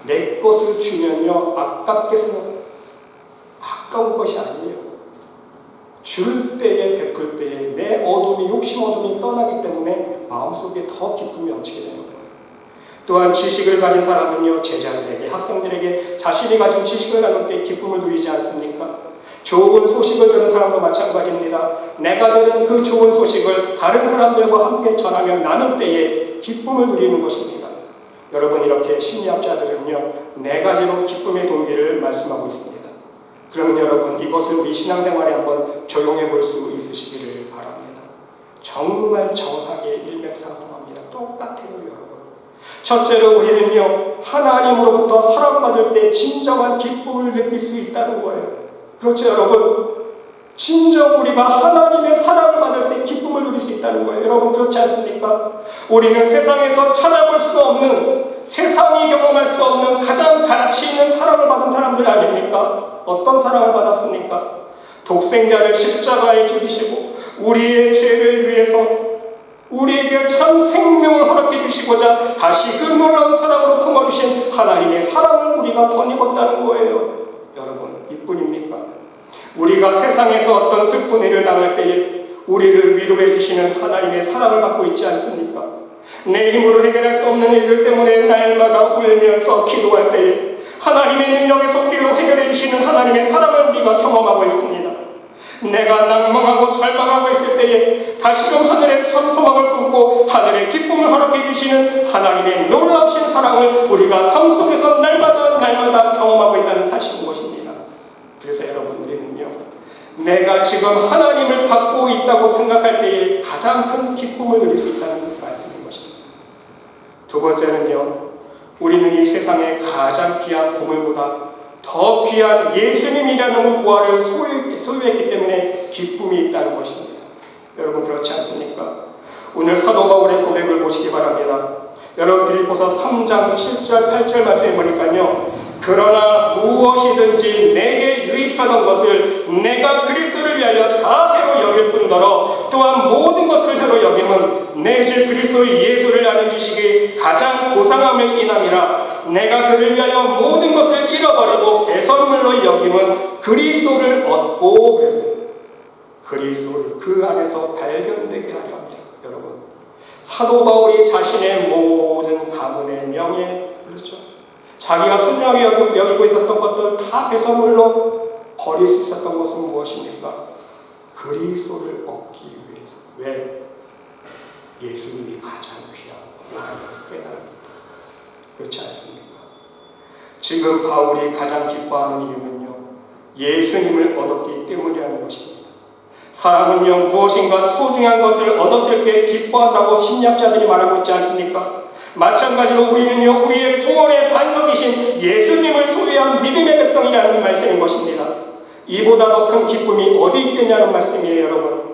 내 것을 주면요, 아깝게 생각해요. 아까운 것이 아니에요. 줄 때에, 베풀 때에 내 욕심 어둠이 떠나기 때문에 마음속에 더 기쁨이 넘치게 되는 거예요. 또한 지식을 가진 사람은요, 제자들에게, 학생들에게 자신이 가진 지식을 나눌 때 기쁨을 누리지 않습니까? 좋은 소식을 들은 사람도 마찬가지입니다. 내가 들은 그 좋은 소식을 다른 사람들과 함께 전하며 나눌 때에 기쁨을 누리는 것입니다. 여러분, 이렇게 심리학자들은요, 4가지로 기쁨의 동기를 말씀하고 있습니다. 그러면 여러분, 이것을 우리 신앙생활에 한번 적용해 볼 수 있으시기를 바랍니다. 정말 정확하게 일맥상통합니다. 똑같아요, 여러분. 첫째로 우리는요, 하나님으로부터 사랑받을 때 진정한 기쁨을 느낄 수 있다는 거예요. 그렇죠, 여러분? 진정 우리가 하나님의 사랑을 받을 때 기쁨을 누릴 수 있다는 거예요. 여러분, 그렇지 않습니까? 우리는 세상에서 찾아볼 수 없는, 세상이 경험할 수 없는 가장 가치 있는 사랑을 받은 사람들 아닙니까? 어떤 사랑을 받았습니까? 독생자를 십자가에 죽이시고 우리의 죄를 위해서 우리에게 참 생명을 허락해 주시고자 다시 그 놀라운 사랑으로 품어주신 하나님의 사랑을 우리가 덧입었다는 거예요. 여러분, 이뿐입니까? 우리가 세상에서 어떤 슬픈 일을 당할 때에 우리를 위로해 주시는 하나님의 사랑을 받고 있지 않습니까? 내 힘으로 해결할 수 없는 일들 때문에 날마다 울면서 기도할 때에 하나님의 능력의 손길로 해결해 주시는 하나님의 사랑을 우리가 경험하고 있습니다. 내가 낭망하고 절망하고 있을 때에 다시금 하늘의 소망을 품고 하늘의 기쁨을 허락해 주시는 하나님의 놀라우신 사랑을 우리가 삶 속에서 날마다 경험하고 있다는 사실인 것입니다. 그래서 여러분, 우리는요, 내가 지금 하나님을 받고 있다고 생각할 때에 가장 큰 기쁨을 누릴 수 있다는 말씀인 것입니다. 두 번째는요, 우리는 이 세상의 가장 귀한 보물보다 더 귀한 예수님이라는 부활을 소유했기 때문에 기쁨이 있다는 것입니다. 여러분, 그렇지 않습니까? 오늘 사도 바울의 고백을 보시기 바랍니다. 여러분, 빌립보서 3장 7절 8절 말씀에 보니까요, 그러나 무엇이든지 내게 유익하던 것을 내가 그리스도를 위하여 다 해로 여길 뿐더러 또한 모든 것을 해로 여김은 내 주 그리스도 예수를 아는 지식이 가장 고상함을 인함이라. 내가 그를 위하여 모든 것을 잃어버리고 배설물로 여김은 그리스도를 얻고 그랬어요. 그리스도를 그 안에서 발견되게 하려 합니다. 여러분, 사도 바울이 자신의 모든 가문의 명예, 그렇죠, 자기가 소중하게 여기고 있었던 것들 다 배설물로 버릴 수 있었던 것은 무엇입니까? 그리스도를 얻기 위해서. 왜? 예수님이 가장 귀한 구원을 깨달았기 때문에. 그렇지 않습니까? 지금 바울이 가장 기뻐하는 이유는요, 예수님을 얻었기 때문이라는 것입니다. 사람은요, 무엇인가 소중한 것을 얻었을 때 기뻐한다고 심리학자들이 말하고 있지 않습니까? 마찬가지로 우리는요, 우리의 구원의 반석이신 예수님을 소유한 믿음의 백성이라는 말씀인 것입니다. 이보다 더 큰 기쁨이 어디 있겠냐는 말씀이에요, 여러분.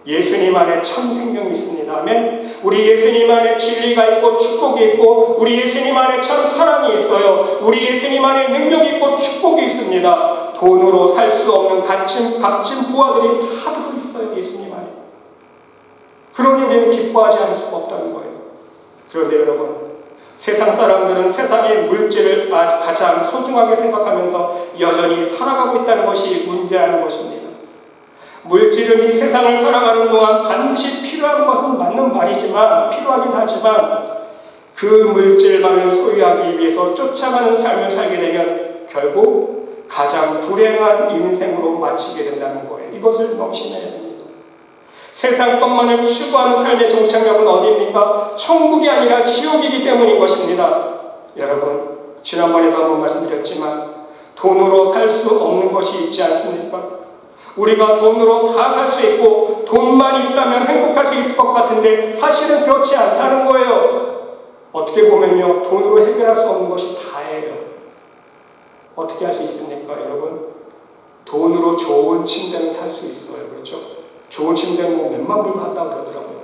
예수님 안에 참 생명이 있습니다. 아멘. 우리 예수님 안에 진리가 있고 축복이 있고, 우리 예수님 안에 참 사랑이 있어요. 우리 예수님 안에 능력이 있고 축복이 있습니다. 돈으로 살 수 없는 값진 부하들이 다 들어있어요, 예수님 안에. 그러니 우리는 기뻐하지 않을 수가 없다는 거예요. 그런데 여러분, 세상 사람들은 세상의 물질을 가장 소중하게 생각하면서 여전히 살아가고 있다는 것이 문제라는 것입니다. 물질은 이 세상을 살아가는 동안 반드시 필요한 것은 맞는 말이지만, 필요하긴 하지만 그 물질만을 소유하기 위해서 쫓아가는 삶을 살게 되면 결국 가장 불행한 인생으로 마치게 된다는 거예요. 이것을 명심해야 됩니다. 세상 것만을 추구하는 삶의 종착역은 어디입니까? 천국이 아니라 지옥이기 때문인 것입니다. 여러분, 지난번에도 한번 말씀드렸지만 돈으로 살 수 없는 것이 있지 않습니까? 우리가 돈으로 다 살 수 있고 돈만 있다면 행복할 수 있을 것 같은데 사실은 그렇지 않다는 거예요. 어떻게 보면요, 돈으로 해결할 수 없는 것이 다예요. 어떻게 할 수 있습니까, 여러분? 돈으로 좋은 침대는 살 수 있어요. 그렇죠? 좋은 침대는 뭐 몇만 불 한다고 그러더라고요.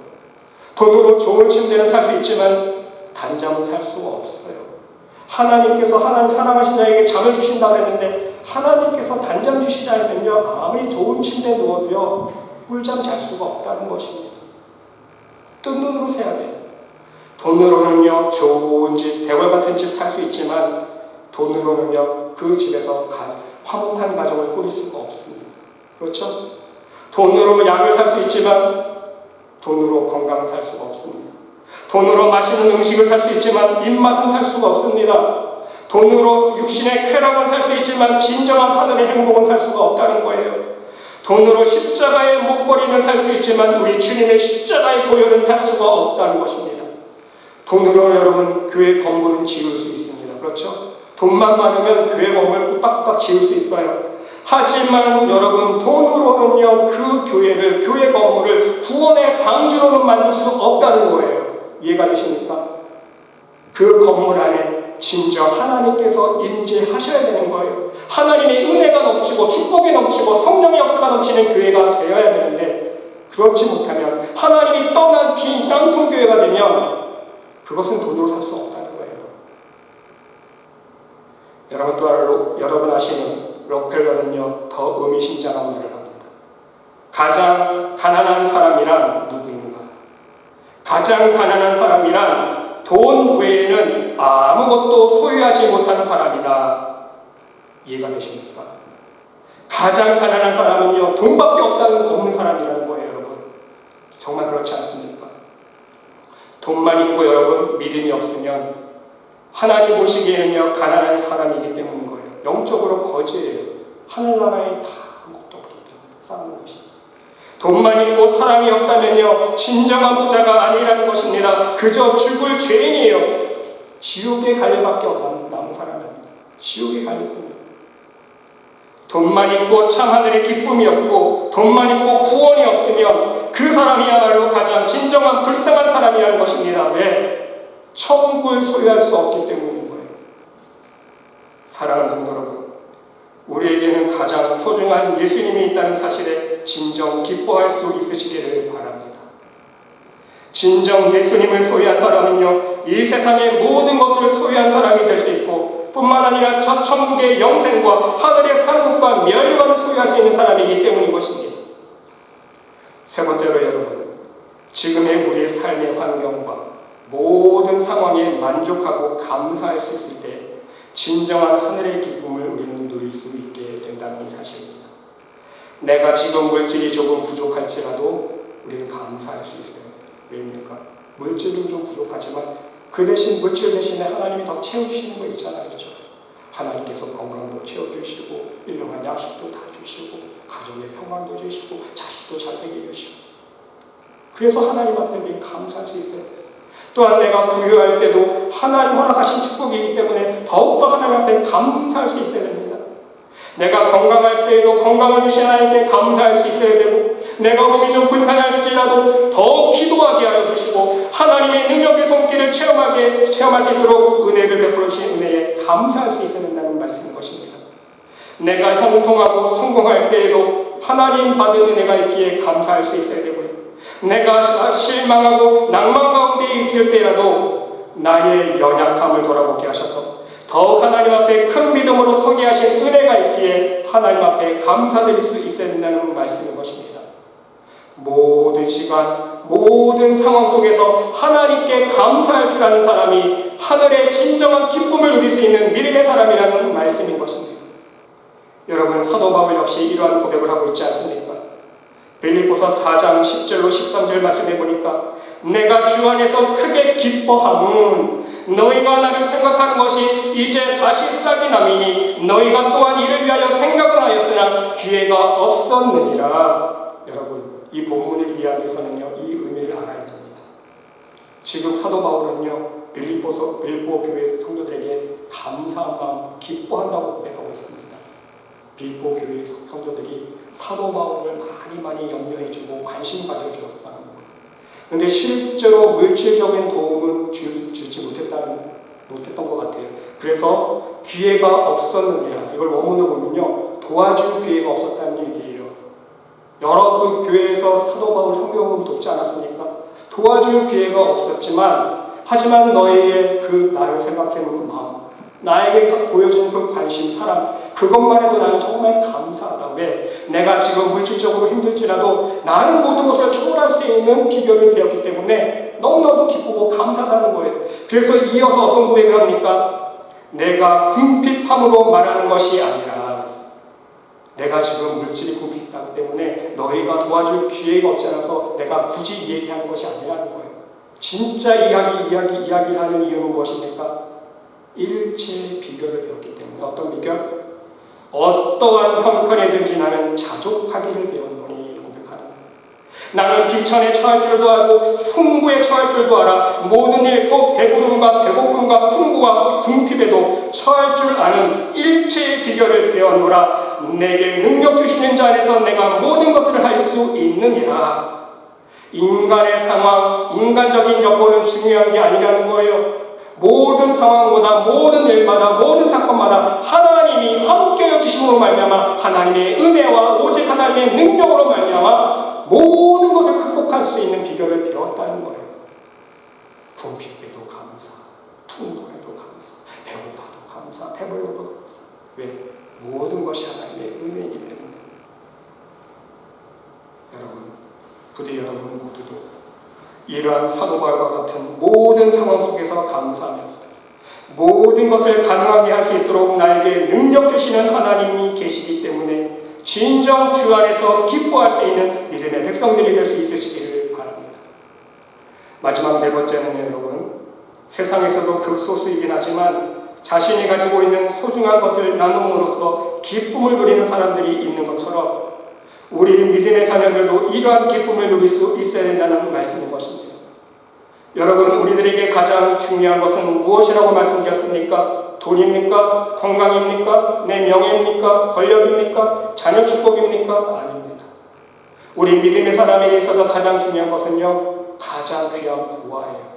돈으로 좋은 침대는 살 수 있지만 단잠은 살 수가 없어요. 하나님께서 하나님 사랑하신 자에게 잠을 주신다고 했는데 하나님께서 단잠 주시자면요, 아무리 좋은 침대에 누워도요, 꿀잠 잘 수가 없다는 것입니다. 뜬 눈으로 세야 돼요. 돈으로는요, 좋은 집, 대궐 같은 집 살 수 있지만 돈으로는요, 그 집에서 화목한 가정을 꾸릴 수가 없습니다. 그렇죠? 돈으로 약을 살 수 있지만 돈으로 건강을 살 수가 없습니다. 돈으로 맛있는 음식을 살 수 있지만 입맛은 살 수가 없습니다. 돈으로 육신의 쾌락은 살 수 있지만 진정한 하늘의 행복은 살 수가 없다는 거예요. 돈으로 십자가의 목걸이는 살 수 있지만 우리 주님의 십자가의 고열은 살 수가 없다는 것입니다. 돈으로 여러분, 교회 건물은 지을 수 있습니다. 그렇죠? 돈만 많으면 교회 건물 꾸딱꾸딱 지을 수 있어요. 하지만 여러분, 돈으로는요, 그 교회를, 교회 건물을 구원의 방주로는 만들 수 없다는 거예요. 이해가 되십니까? 그 건물 안에 진정 하나님께서 임재하셔야 되는 거예요. 하나님의 은혜가 넘치고 축복이 넘치고 성령의 역사가 넘치는 교회가 되어야 되는데, 그렇지 못하면 하나님이 떠난 빈 깡통 교회가 되면 그것은 돈으로 살 수 없다는 거예요. 여러분, 또 여러분 아시는 록펠러는요, 더 의미심장한 말을 합니다. 가장 가난한 사람이란 누구인가? 가장 가난한 사람이란 돈 외에는 아무것도 소유하지 못하는 사람이다. 이해가 되십니까? 가장 가난한 사람은요, 돈밖에 없는 사람이라는 거예요, 여러분. 정말 그렇지 않습니까? 돈만 있고 여러분, 믿음이 없으면 하나님 보시기에는요 가난한 사람이기 때문인 거예요. 영적으로 거지예요. 하늘나라에 다 아무것도 없기 때문에 쌓는 것이. 돈만 있고 사랑이 없다면요 진정한 부자가 아니라는 것입니다. 그저 죽을 죄인이에요. 지옥에 갈 일밖에 남은 사람입니다. 지옥에 갈 뿐이에요. 돈만 있고 참 하늘의 기쁨이 없고 돈만 있고 구원이 없으면 그 사람이야말로 가장 진정한 불쌍한 사람이라는 것입니다. 왜? 천국을 소유할 수 없기 때문인 거예요. 사랑하는 성도 여러분, 우리에게는 가장 소중한 예수님이 있다는 사실에 진정 기뻐할 수 있으시기를 바랍니다. 진정 예수님을 소유한 사람은요 이 세상의 모든 것을 소유한 사람이 될 수 있고 뿐만 아니라 저 천국의 영생과 하늘의 상급과 멸관을 소유할 수 있는 사람이기 때문인 것입니다. 세 번째로 여러분, 지금의 우리의 삶의 환경과 모든 상황에 만족하고 감사할 수 있을 때 진정한 하늘의 기쁨을 우리는 누릴 수 있게 된다는 사실입니다. 내가 지금 물질이 조금 부족할지라도 우리는 감사할 수 있어요. 왜입니까? 물질은 좀 부족하지만 그 대신 물질 대신에 하나님이 더 채워주시는 거 있잖아요. 그렇죠? 하나님께서 건강도 채워주시고 일용할 양식도 다 주시고 가정의 평안도 주시고 자식도 잘 되게 해주시고 그래서 하나님 앞에 매일 감사할 수 있어요. 또한 내가 부유할 때도 하나님 허락하신 축복이기 때문에 더욱더 하나님 앞에 감사할 수 있어야 됩니다. 내가 건강할 때에도 건강을 주신 하나님께 감사할 수 있어야 되고 내가 몸이 좀 불편할지라도 더 기도하게 하여 주시고 하나님의 능력의 손길을 체험할 수 있도록 은혜를 베풀어 주신 은혜에 감사할 수 있어야 된다는 말씀인 것입니다. 내가 형통하고 성공할 때에도 하나님 받은 은혜가 있기에 감사할 수 있어야 되고요. 내가 실망하고 낭만 가운데 있을 때라도 나의 연약함을 돌아보게 하셔서 더 하나님 앞에 큰 믿음으로 서게 하신 은혜가 있기에 하나님 앞에 감사드릴 수 있어야 된다는 말씀인 것입니다. 모든 시간, 모든 상황 속에서 하나님께 감사할 줄 아는 사람이 하늘의 진정한 기쁨을 누릴 수 있는 믿음의 사람이라는 말씀인 것입니다. 여러분, 사도 바울 역시 이러한 고백을 하고 있지 않습니까? 빌립보서 4장 10절로 13절 말씀해 보니까 내가 주 안에서 크게 기뻐함은 너희가 나를 생각하는 것이 이제 다시 싹이 남이니 너희가 또한 이를 위하여 생각은 하였으나 기회가 없었느니라. 여러분, 이 본문을 이해하기 위해서는요 이 의미를 알아야 됩니다. 지금 사도 바울은요 빌립보 교회 성도들에게 감사한 마음, 기뻐한다고 고백하고 있습니다. 빌립보 교회 성도들이 사도 바울을 많이 염려해주고 관심 가져주었다는 거예요. 그런데 실제로 물질적인 도움은 주지 못했던 것 같아요. 그래서 기회가 없었느니라. 이걸 원문으로 보면요 도와줄 기회가 없었다는 얘기예요. 여러 교회에서 사도 바울 성경을 돕지 않았습니까? 도와줄 기회가 없었지만 하지만 너희의 그 나를 생각해보는 마음, 나에게 보여준 그 관심, 사랑, 그것만 해도 나는 정말 감사하다. 왜? 내가 지금 물질적으로 힘들지라도 나는 모든 것을 초월할 수 있는 비결을 배웠기 때문에 너무나도 기쁘고 감사하다는 거예요. 그래서 이어서 어떤 고백을 합니까? 내가 궁핍함으로 말하는 것이 아니라 내가 지금 물질이 궁핍하기 때문에 너희가 도와줄 기회가 없지 않아서 내가 굳이 얘기하는 것이 아니라는 거예요. 진짜 이야기를 하는 이유는 무엇입니까? 일체의 비결을 배웠기 때문에. 어떤 비결? 어떠한 형편이든지 나는 자족하기를 배웠노니 고백하는 거예요. 나는 비천에 처할 줄도 알고 풍부에 처할 줄도 알아. 모든 일, 곧 배부름과 배고픔과 풍부와 궁핍에도 처할 줄 아는 일체의 비결을 배웠노라. 내게 능력 주시는 자 안에서 내가 모든 것을 할 수 있느니라. 인간의 상황, 인간적인 여건은 중요한 게 아니라는 거예요. 모든 상황보다, 모든 일마다, 모든 사건마다 하나님이 함께해 주심으로 말미암아 하나님의 은혜와 오직 하나님의 능력으로 말미암아 모든 것을 극복할 수 있는 비결을 배웠다는 거예요. 궁핍에도 감사, 풍부에도 감사, 배고파도 감사, 배불러도 감사. 왜? 모든 것이 하나님의 은혜이기 때문에. 여러분, 부디 여러분 모두도 이러한 사도 바울과 같은 모든 상황 속에서 감사하면서 모든 것을 가능하게 할 수 있도록 나에게 능력 주시는 하나님이 계시기 때문에 진정 주 안에서 기뻐할 수 있는 믿음의 백성들이 될 수 있으시기를 바랍니다. 마지막 네 번째는 여러분, 세상에서도 극소수이긴 하지만 자신이 가지고 있는 소중한 것을 나눔으로써 기쁨을 누리는 사람들이 있는 것처럼 우리 믿음의 자녀들도 이러한 기쁨을 누릴 수 있어야 된다는 말씀인 것입니다. 여러분, 우리들에게 가장 중요한 것은 무엇이라고 말씀드렸습니까? 돈입니까? 건강입니까? 내 명예입니까? 권력입니까? 자녀 축복입니까? 아닙니다. 우리 믿음의 사람에게 있어서 가장 중요한 것은요, 가장 귀한 보화예요.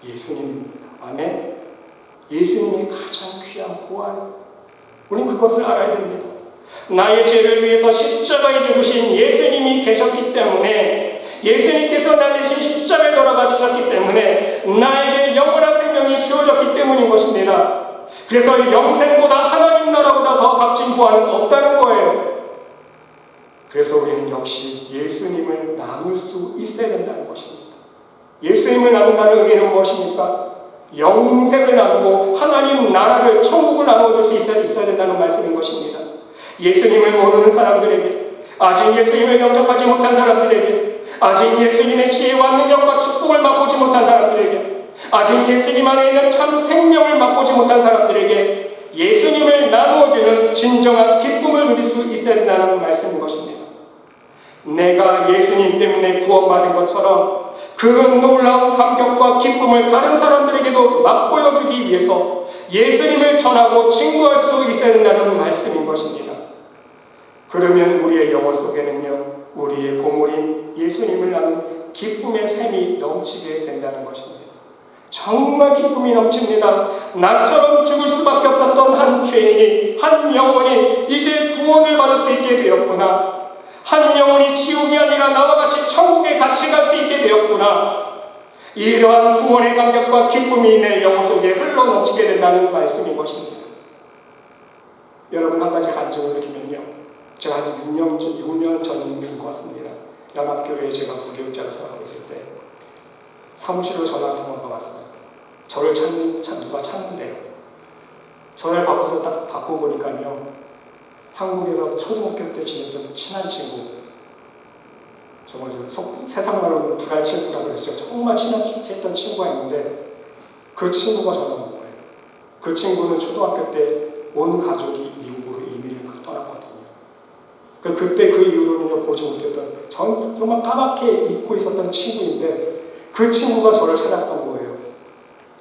예수님입니다. 아멘. 예수님이 가장 귀한 보화예요. 우리는 그것을 알아야 됩니다. 나의 죄를 위해서 십자가에 죽으신 예수님이 계셨기 때문에, 예수님께서 나 대신 십자가에 돌아가 주셨기 때문에 나에게 영원한 생명이 주어졌기 때문인 것입니다. 그래서 영생보다 하나님 나라보다 더 값진 보화는 없다는 거예요. 그래서 우리는 역시 예수님을 나눌 수 있어야 된다는 것입니다. 예수님을 나눈다는 의미는 무엇입니까? 영생을 나누고 하나님 나라를, 천국을 나눠줄 수 있어야 된다는 말씀인 것입니다. 예수님을 모르는 사람들에게, 아직 예수님을 영접하지 못한 사람들에게, 아직 예수님의 지혜와 능력과 축복을 맛보지 못한 사람들에게, 아직 예수님 안에 있는 참 생명을 맛보지 못한 사람들에게 예수님을 나누어주는 진정한 기쁨을 누릴 수 있어야 된다는 말씀인 것입니다. 내가 예수님 때문에 구원받은 것처럼 그 놀라운 감격과 기쁨을 다른 사람들에게도 맛보여주기 위해서 예수님을 전하고 증거할 수 있어야 된다는 말씀인 것입니다. 그러면 우리의 영혼 속에는요, 우리의 보물인 예수님을 나눈 기쁨의 샘이 넘치게 된다는 것입니다. 정말 기쁨이 넘칩니다. 나처럼 죽을 수밖에 없었던 한 죄인이, 한 영혼이 이제 구원을 받을 수 있게 되었구나. 한 영혼이 지옥이 아니라 나와 같이 천국에 같이 갈 수 있게 되었구나. 이러한 구원의 감격과 기쁨이 내 영혼 속에 흘러넘치게 된다는 말씀인 것입니다. 여러분, 한 가지 간증을 드리면요, 제가 한 6년 전인 것 같습니다. 연합교회에 제가 부교육자로 생활하고 있을 때 사무실로 전화 한 통화가 왔어요. 저를 누가 찾는데요. 전화를 받고 보니까요, 한국에서 초등학교 때 지냈던 친한 친구, 정말 세상 말로 불알 친구라고 그랬죠. 정말 친했던 친구가 있는데 그 친구가 전화 온 거예요. 그 친구는 초등학교 때 온 가족이 미국으로 이민을 떠났거든요. 그때 그 이후로는요, 보지 못했던, 정말 까맣게 잊고 있었던 친구인데 그 친구가 저를 찾았던 거예요.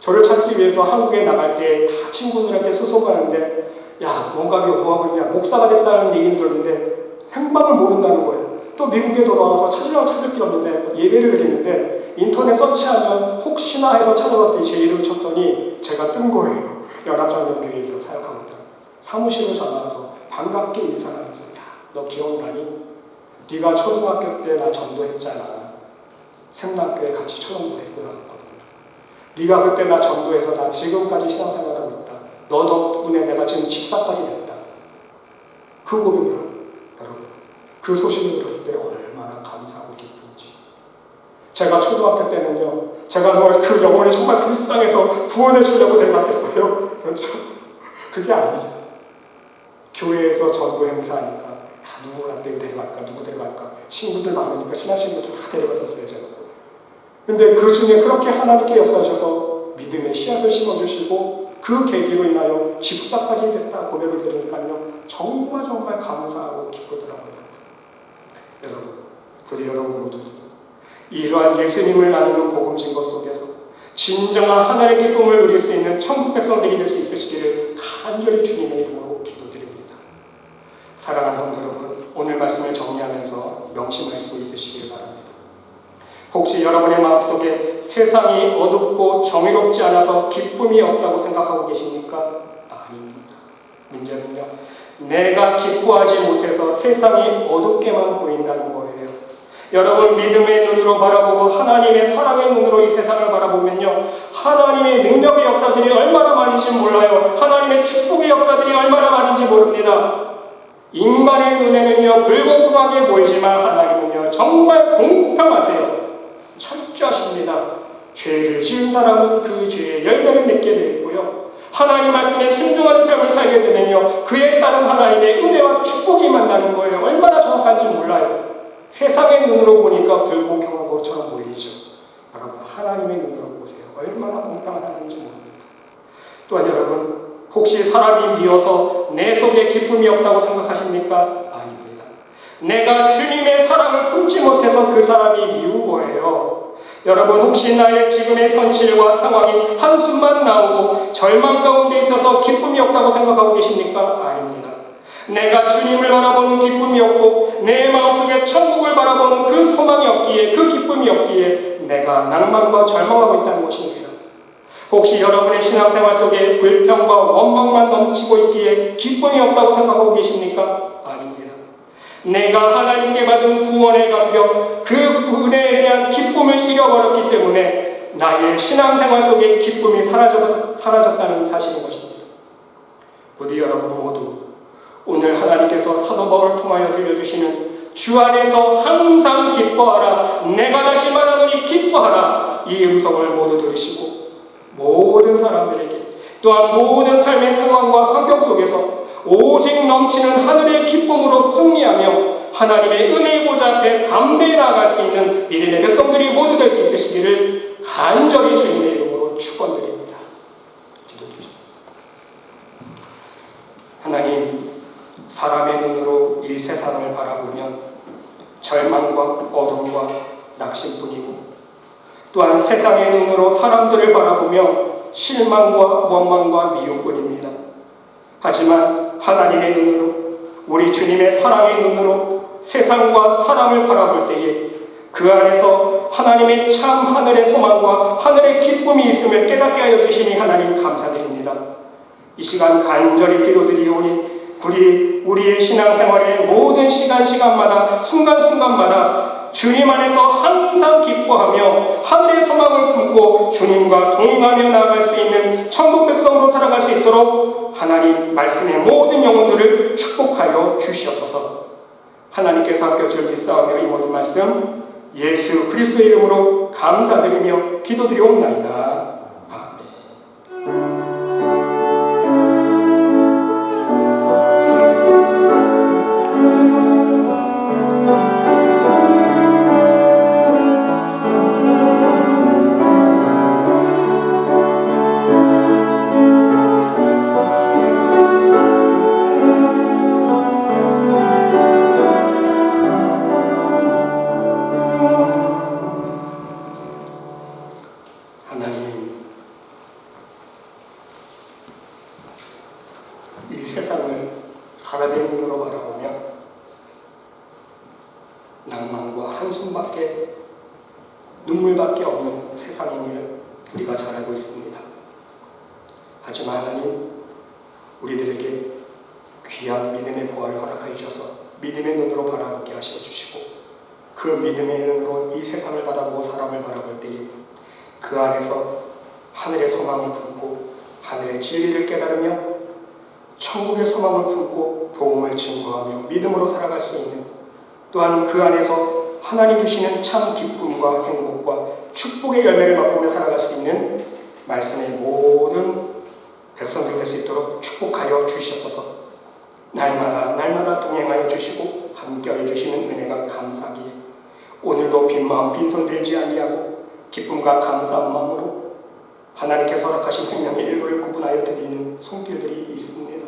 저를 찾기 위해서 한국에 나갈 때 다 친구들한테 수소가는데, 야, 뭔가 뭐하고 있냐, 목사가 됐다는 얘기는 들었는데 행방을 모른다는 거예요. 또 미국에 돌아와서 찾을 게 없는데 예배를 드리는데 인터넷 서치하면 혹시나 해서 찾아봤더니 제 이름을 쳤더니 제가 뜬 거예요. 연합장로교회에서 사역하고 있다. 사무실로 전화와서 반갑게 인사하면서, 야, 너 기억나니? 네가 초등학교 때 나 전도했잖아. 생남교회 같이 초등부 데리고 다녔거든요. 네가 그때 나 전도해서 나 지금까지 신앙생활하고 있다. 너 덕분에 내가 지금 집사까지 됐다. 그 고백을, 여러분, 그 소식을 들었을 때 얼마나 감사하고 기쁜지. 제가 초등학교 때는요, 제가 그 영혼이 정말 불쌍해서 구원해 주려고 데려갔겠어요. 그렇죠? 그게 아니죠. 교회에서 전도 행사하니까, 누구 데려갈까, 누구 데려갈까, 친구들 많으니까 신한 친구들 다 데려갔었어요, 제가. 근데 그 중에 그렇게 하나님께 역사하셔서 믿음의 씨앗을 심어주시고 그 계기로 인하여 집사까지 됐다 고백을 들으니까요, 정말 감사하고 기쁘더라고요. 여러분, 그리 여러분 모두 이러한 예수님을 나누는 복음 증거 속에서 진정한 하나님의 기쁨을 누릴 수 있는 천국 백성들이 될 수 있으시기를 간절히 주님의 이름으로 기도드립니다. 사랑하는 성도 여러분, 오늘 말씀을 정리하면서 명심할 수 있으시길 바랍니다. 혹시 여러분의 마음속에 세상이 어둡고 정의롭지 않아서 기쁨이 없다고 생각하고 계십니까? 아닙니다. 문제는요, 내가 기뻐하지 못해서 세상이 어둡게만 보인다는 거예요. 여러분, 믿음의 눈으로 바라보고 하나님의 사랑의 눈으로 이 세상을 바라보면요, 하나님의 능력의 역사들이 얼마나 많은지 몰라요. 하나님의 축복의 역사들이 얼마나 많은지 모릅니다. 인간의 눈에는요, 불공평하게 보이지만 하나님은요, 정말 공평하세요. 철저하십니다. 죄를 지은 사람은 그 죄의 열매를 맺게 되어 있고요, 하나님 말씀에 순종하는 삶을 살게 되면요, 그에 따른 하나님의 은혜와 축복이 만나는 거예요. 얼마나 정확한지 몰라요. 세상의 눈으로 보니까 불공평한 것처럼 보이죠. 여러분, 하나님의 눈으로 보세요. 얼마나 혹시 사람이 미워서 내 속에 기쁨이 없다고 생각하십니까? 아닙니다. 내가 주님의 사랑을 품지 못해서 그 사람이 미운 거예요. 여러분, 혹시 나의 지금의 현실과 상황이 한숨만 나오고 절망 가운데 있어서 기쁨이 없다고 생각하고 계십니까? 아닙니다. 내가 주님을 바라보는 기쁨이 없고 내 마음속에 천국을 바라보는 그 소망이 없기에, 그 기쁨이 없기에 내가 낭만과 절망하고 있다는 것입니다. 혹시 여러분의 신앙생활 속에 불평과 원망만 넘치고 있기에 기쁨이 없다고 생각하고 계십니까? 아닙니다. 내가 하나님께 받은 구원의 감격, 그 구원에 대한 기쁨을 잃어버렸기 때문에 나의 신앙생활 속에 기쁨이 사라졌다는 사실인 것입니다. 부디 여러분 모두 오늘 하나님께서 사도 바울을 통하여 들려주시는 주 안에서 항상 기뻐하라, 내가 다시 말하노니 기뻐하라, 이 음성을 모두 들으시고 모든 사람들에게, 또한 모든 삶의 상황과 환경 속에서 오직 넘치는 하늘의 기쁨으로 승리하며 하나님의 은혜의 보좌 앞에 담대히 나아갈 수 있는 믿음의 백성들이 모두 될 수 있으시기를 간절히 주님의 이름으로 축원드립니다. 기도드립니다. 하나님, 사람의 눈으로 이 세상을 바라보면 절망과 어둠과 낙심뿐이고, 또한 세상의 눈으로 사람들을 바라보며 실망과 원망과 미움뿐입니다. 하지만 하나님의 눈으로, 우리 주님의 사랑의 눈으로 세상과 사람을 바라볼 때에 그 안에서 하나님의 참 하늘의 소망과 하늘의 기쁨이 있음을 깨닫게 하여 주시니 하나님 감사드립니다. 이 시간 간절히 기도드리오니 우리의 신앙생활의 모든 시간마다 순간순간마다 주님 안에서 항상 기뻐하며 하늘의 소망을 품고 주님과 동행하며 나아갈 수 있는 천국 백성으로 살아갈 수 있도록 하나님 말씀의 모든 영혼들을 축복하여 주시옵소서. 하나님께서 아껴줄 믿사오며 이 모든 말씀 예수 그리스도의 이름으로 감사드리며 기도드리옵나이다. 이 세상을 사람의 눈으로 바라보면 낭만과 한숨밖에, 눈물밖에 없는 세상임을 우리가 잘 알고 있습니다. 하지만 하나님, 우리들에게 귀한 믿음의 보화를 허락하여 주셔서 믿음의 눈으로 바라보게 하시어 주시고, 그 믿음의 눈으로 이 세상을 바라보고 사람을 바라볼 때에 그 안에서 하늘의 소망을 품고 하늘의 진리를 깨달으며 천국의 소망을 품고 복음을 증거하며 믿음으로 살아갈 수 있는, 또한 그 안에서 하나님 주시는 참 기쁨과 행복과 축복의 열매를 맛보며 살아갈 수 있는 말씀의 모든 백성들 될 수 있도록 축복하여 주시옵소서. 날마다 동행하여 주시고 함께하여 주시는 은혜가 감사하기에 오늘도 빈마음 빈손 들지 아니하고 기쁨과 감사한 마음으로 하나님께서 허락하신 생명의 일부를 구분하여 드리는 손길들이 있습니다.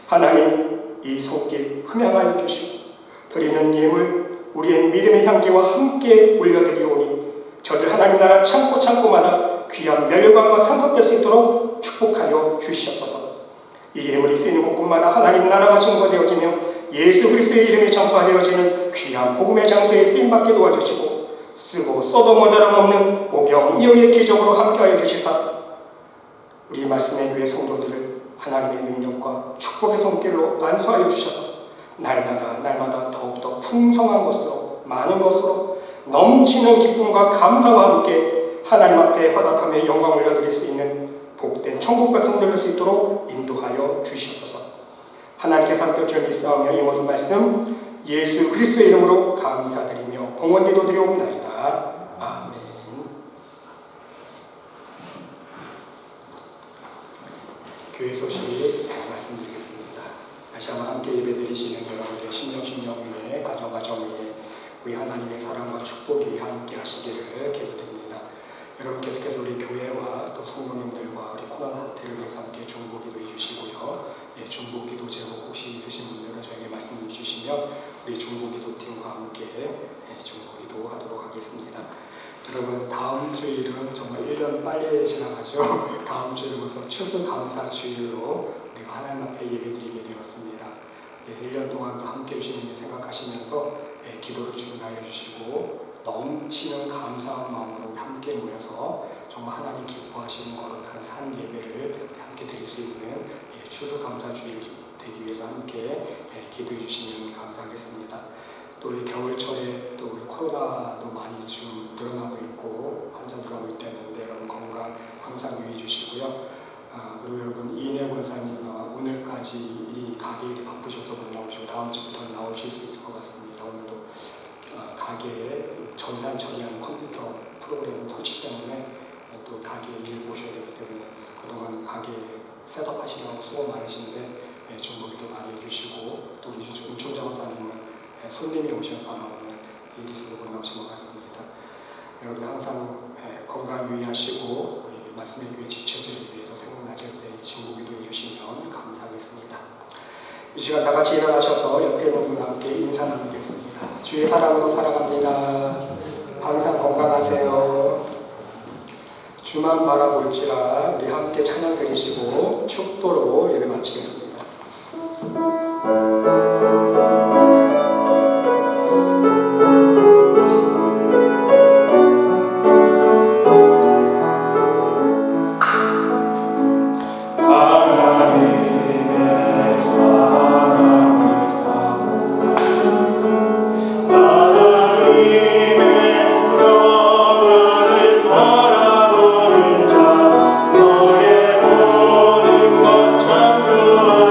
하나님, 이 손길 흠양하여 주시고 드리는 예물 우리의 믿음의 향기와 함께 올려드리오니 저들 하나님 나라 참고마다 귀한 멸류관과 상급될 수 있도록 축복하여 주시옵소서. 이 예물이 쓰이는 곳곳마다 하나님 나라가 증거되어지며 예수 그리스도의 이름이 전파되어지는 귀한 복음의 장소에 쓰임받게 도와주시고 쓰고 써도 모자람 없는 오병이어의 기적으로 함께하여 주시사 우리 말씀의 교회 성도들을 하나님의 능력과 축복의 손길로 안수하여 주셔서 날마다 더욱더 풍성한 것으로, 많은 것으로 넘치는 기쁨과 감사와 함께 하나님 앞에 화답하며 영광 올려드릴 수 있는 복된 천국 백성들 될 수 있도록 인도하여 주시옵소서. 하나님께서 함께하여 믿사오며 이 모든 말씀 예수 그리스도의 이름으로 감사드리며 봉헌 기도드리옵나이다. 아멘. 교회 소식 말씀드리겠습니다. 다시 한번 함께 예배드리시는 여러분의 신정신령 위에 가정 위에 우리 하나님의 사랑과 축복이 함께 하시기를 기도드립니다. 여러분 계속해서 우리 교회와 또 또 성도님들과 우리 코로나 사태를 위해서 함께 중보기도 해주시고요. 예, 중보기도 제목 혹시 있으신 분들은 저에게 말씀해 주시면 우리 중보기도팀과 함께 중보기도 하도록 하겠습니다. 여러분, 다음 주일은 정말 1년 빨리 지나가죠. 다음 주일은 벌써 추수감사주일로 우리가 하나님 앞에 예배드리게 되었습니다. 1년 동안도 함께 해주시는 일 생각하시면서 기도를 중단해 주시고 넘치는 감사한 마음으로 함께 모여서 정말 하나님 기뻐하시는 거룩한 산 예배를 함께 드릴 수 있는 추수감사주일 되기 위해서 함께 기도해 주시면 감사하겠습니다. 또 우리 겨울철에 또 우리 코로나도 많이 좀 늘어나고 있고 환자들 하고 있다는데 여러분 건강 항상 유의해 주시고요. 그리고 여러분 이인혜 권사님 오늘까지 이 가게 일이 바쁘셔서 못 나오시고 다음 주부터 나오실 수 있을 것 같습니다. 오늘도 가게에 전산 처리하는 컴퓨터 프로그램 설치 때문에 또 가게에 일 보셔야 되기 때문에 그동안 가게 셋업하시느라고 수고 많으신데 정보기도 많이 해주시고 또 우리 윤총장 권사님은 손님이 오셔서 아마 오늘 일 있어서 못 나오신 것 같습니다. 여러분 항상 건강 유의하시고 말씀의 교회 지체들을 위해서 생각나실 때 중보기도 해주시면 감사하겠습니다. 이 시간 다 같이 일어나셔서 옆에 있는 분과 함께 인사 나누겠습니다. 주의 사랑으로 살아갑니다. 항상 건강하세요. 주만 바라볼지라 우리 함께 찬양 드리시고 축도로 예배 마치겠습니다. 너의 모든 것 참 좋아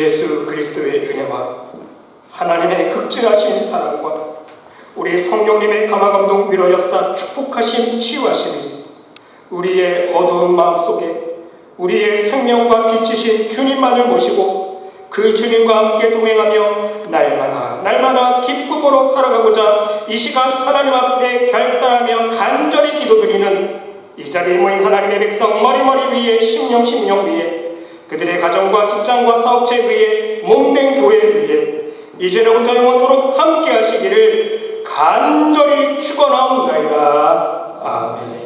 예수 그리스도의 은혜와 하나님의 극진하신 사랑과 우리 성령님의 감화감동 위로 역사 축복하신 치유하심이 우리의 어두운 마음속에 우리의 생명과 빛이신 주님만을 모시고 그 주님과 함께 동행하며 날마다 기쁨으로 살아가고자 이 시간 하나님 앞에 결단하며 간절히 기도드리는 이 자리에 모인 하나님의 백성 머리머리 위에 심령 위에 그들의 가정과 직장과 사업체 위에 몸된 교회 위에 이제로부터 영원토록 함께 하시기를 간절히 축원하옵나이다. 아멘.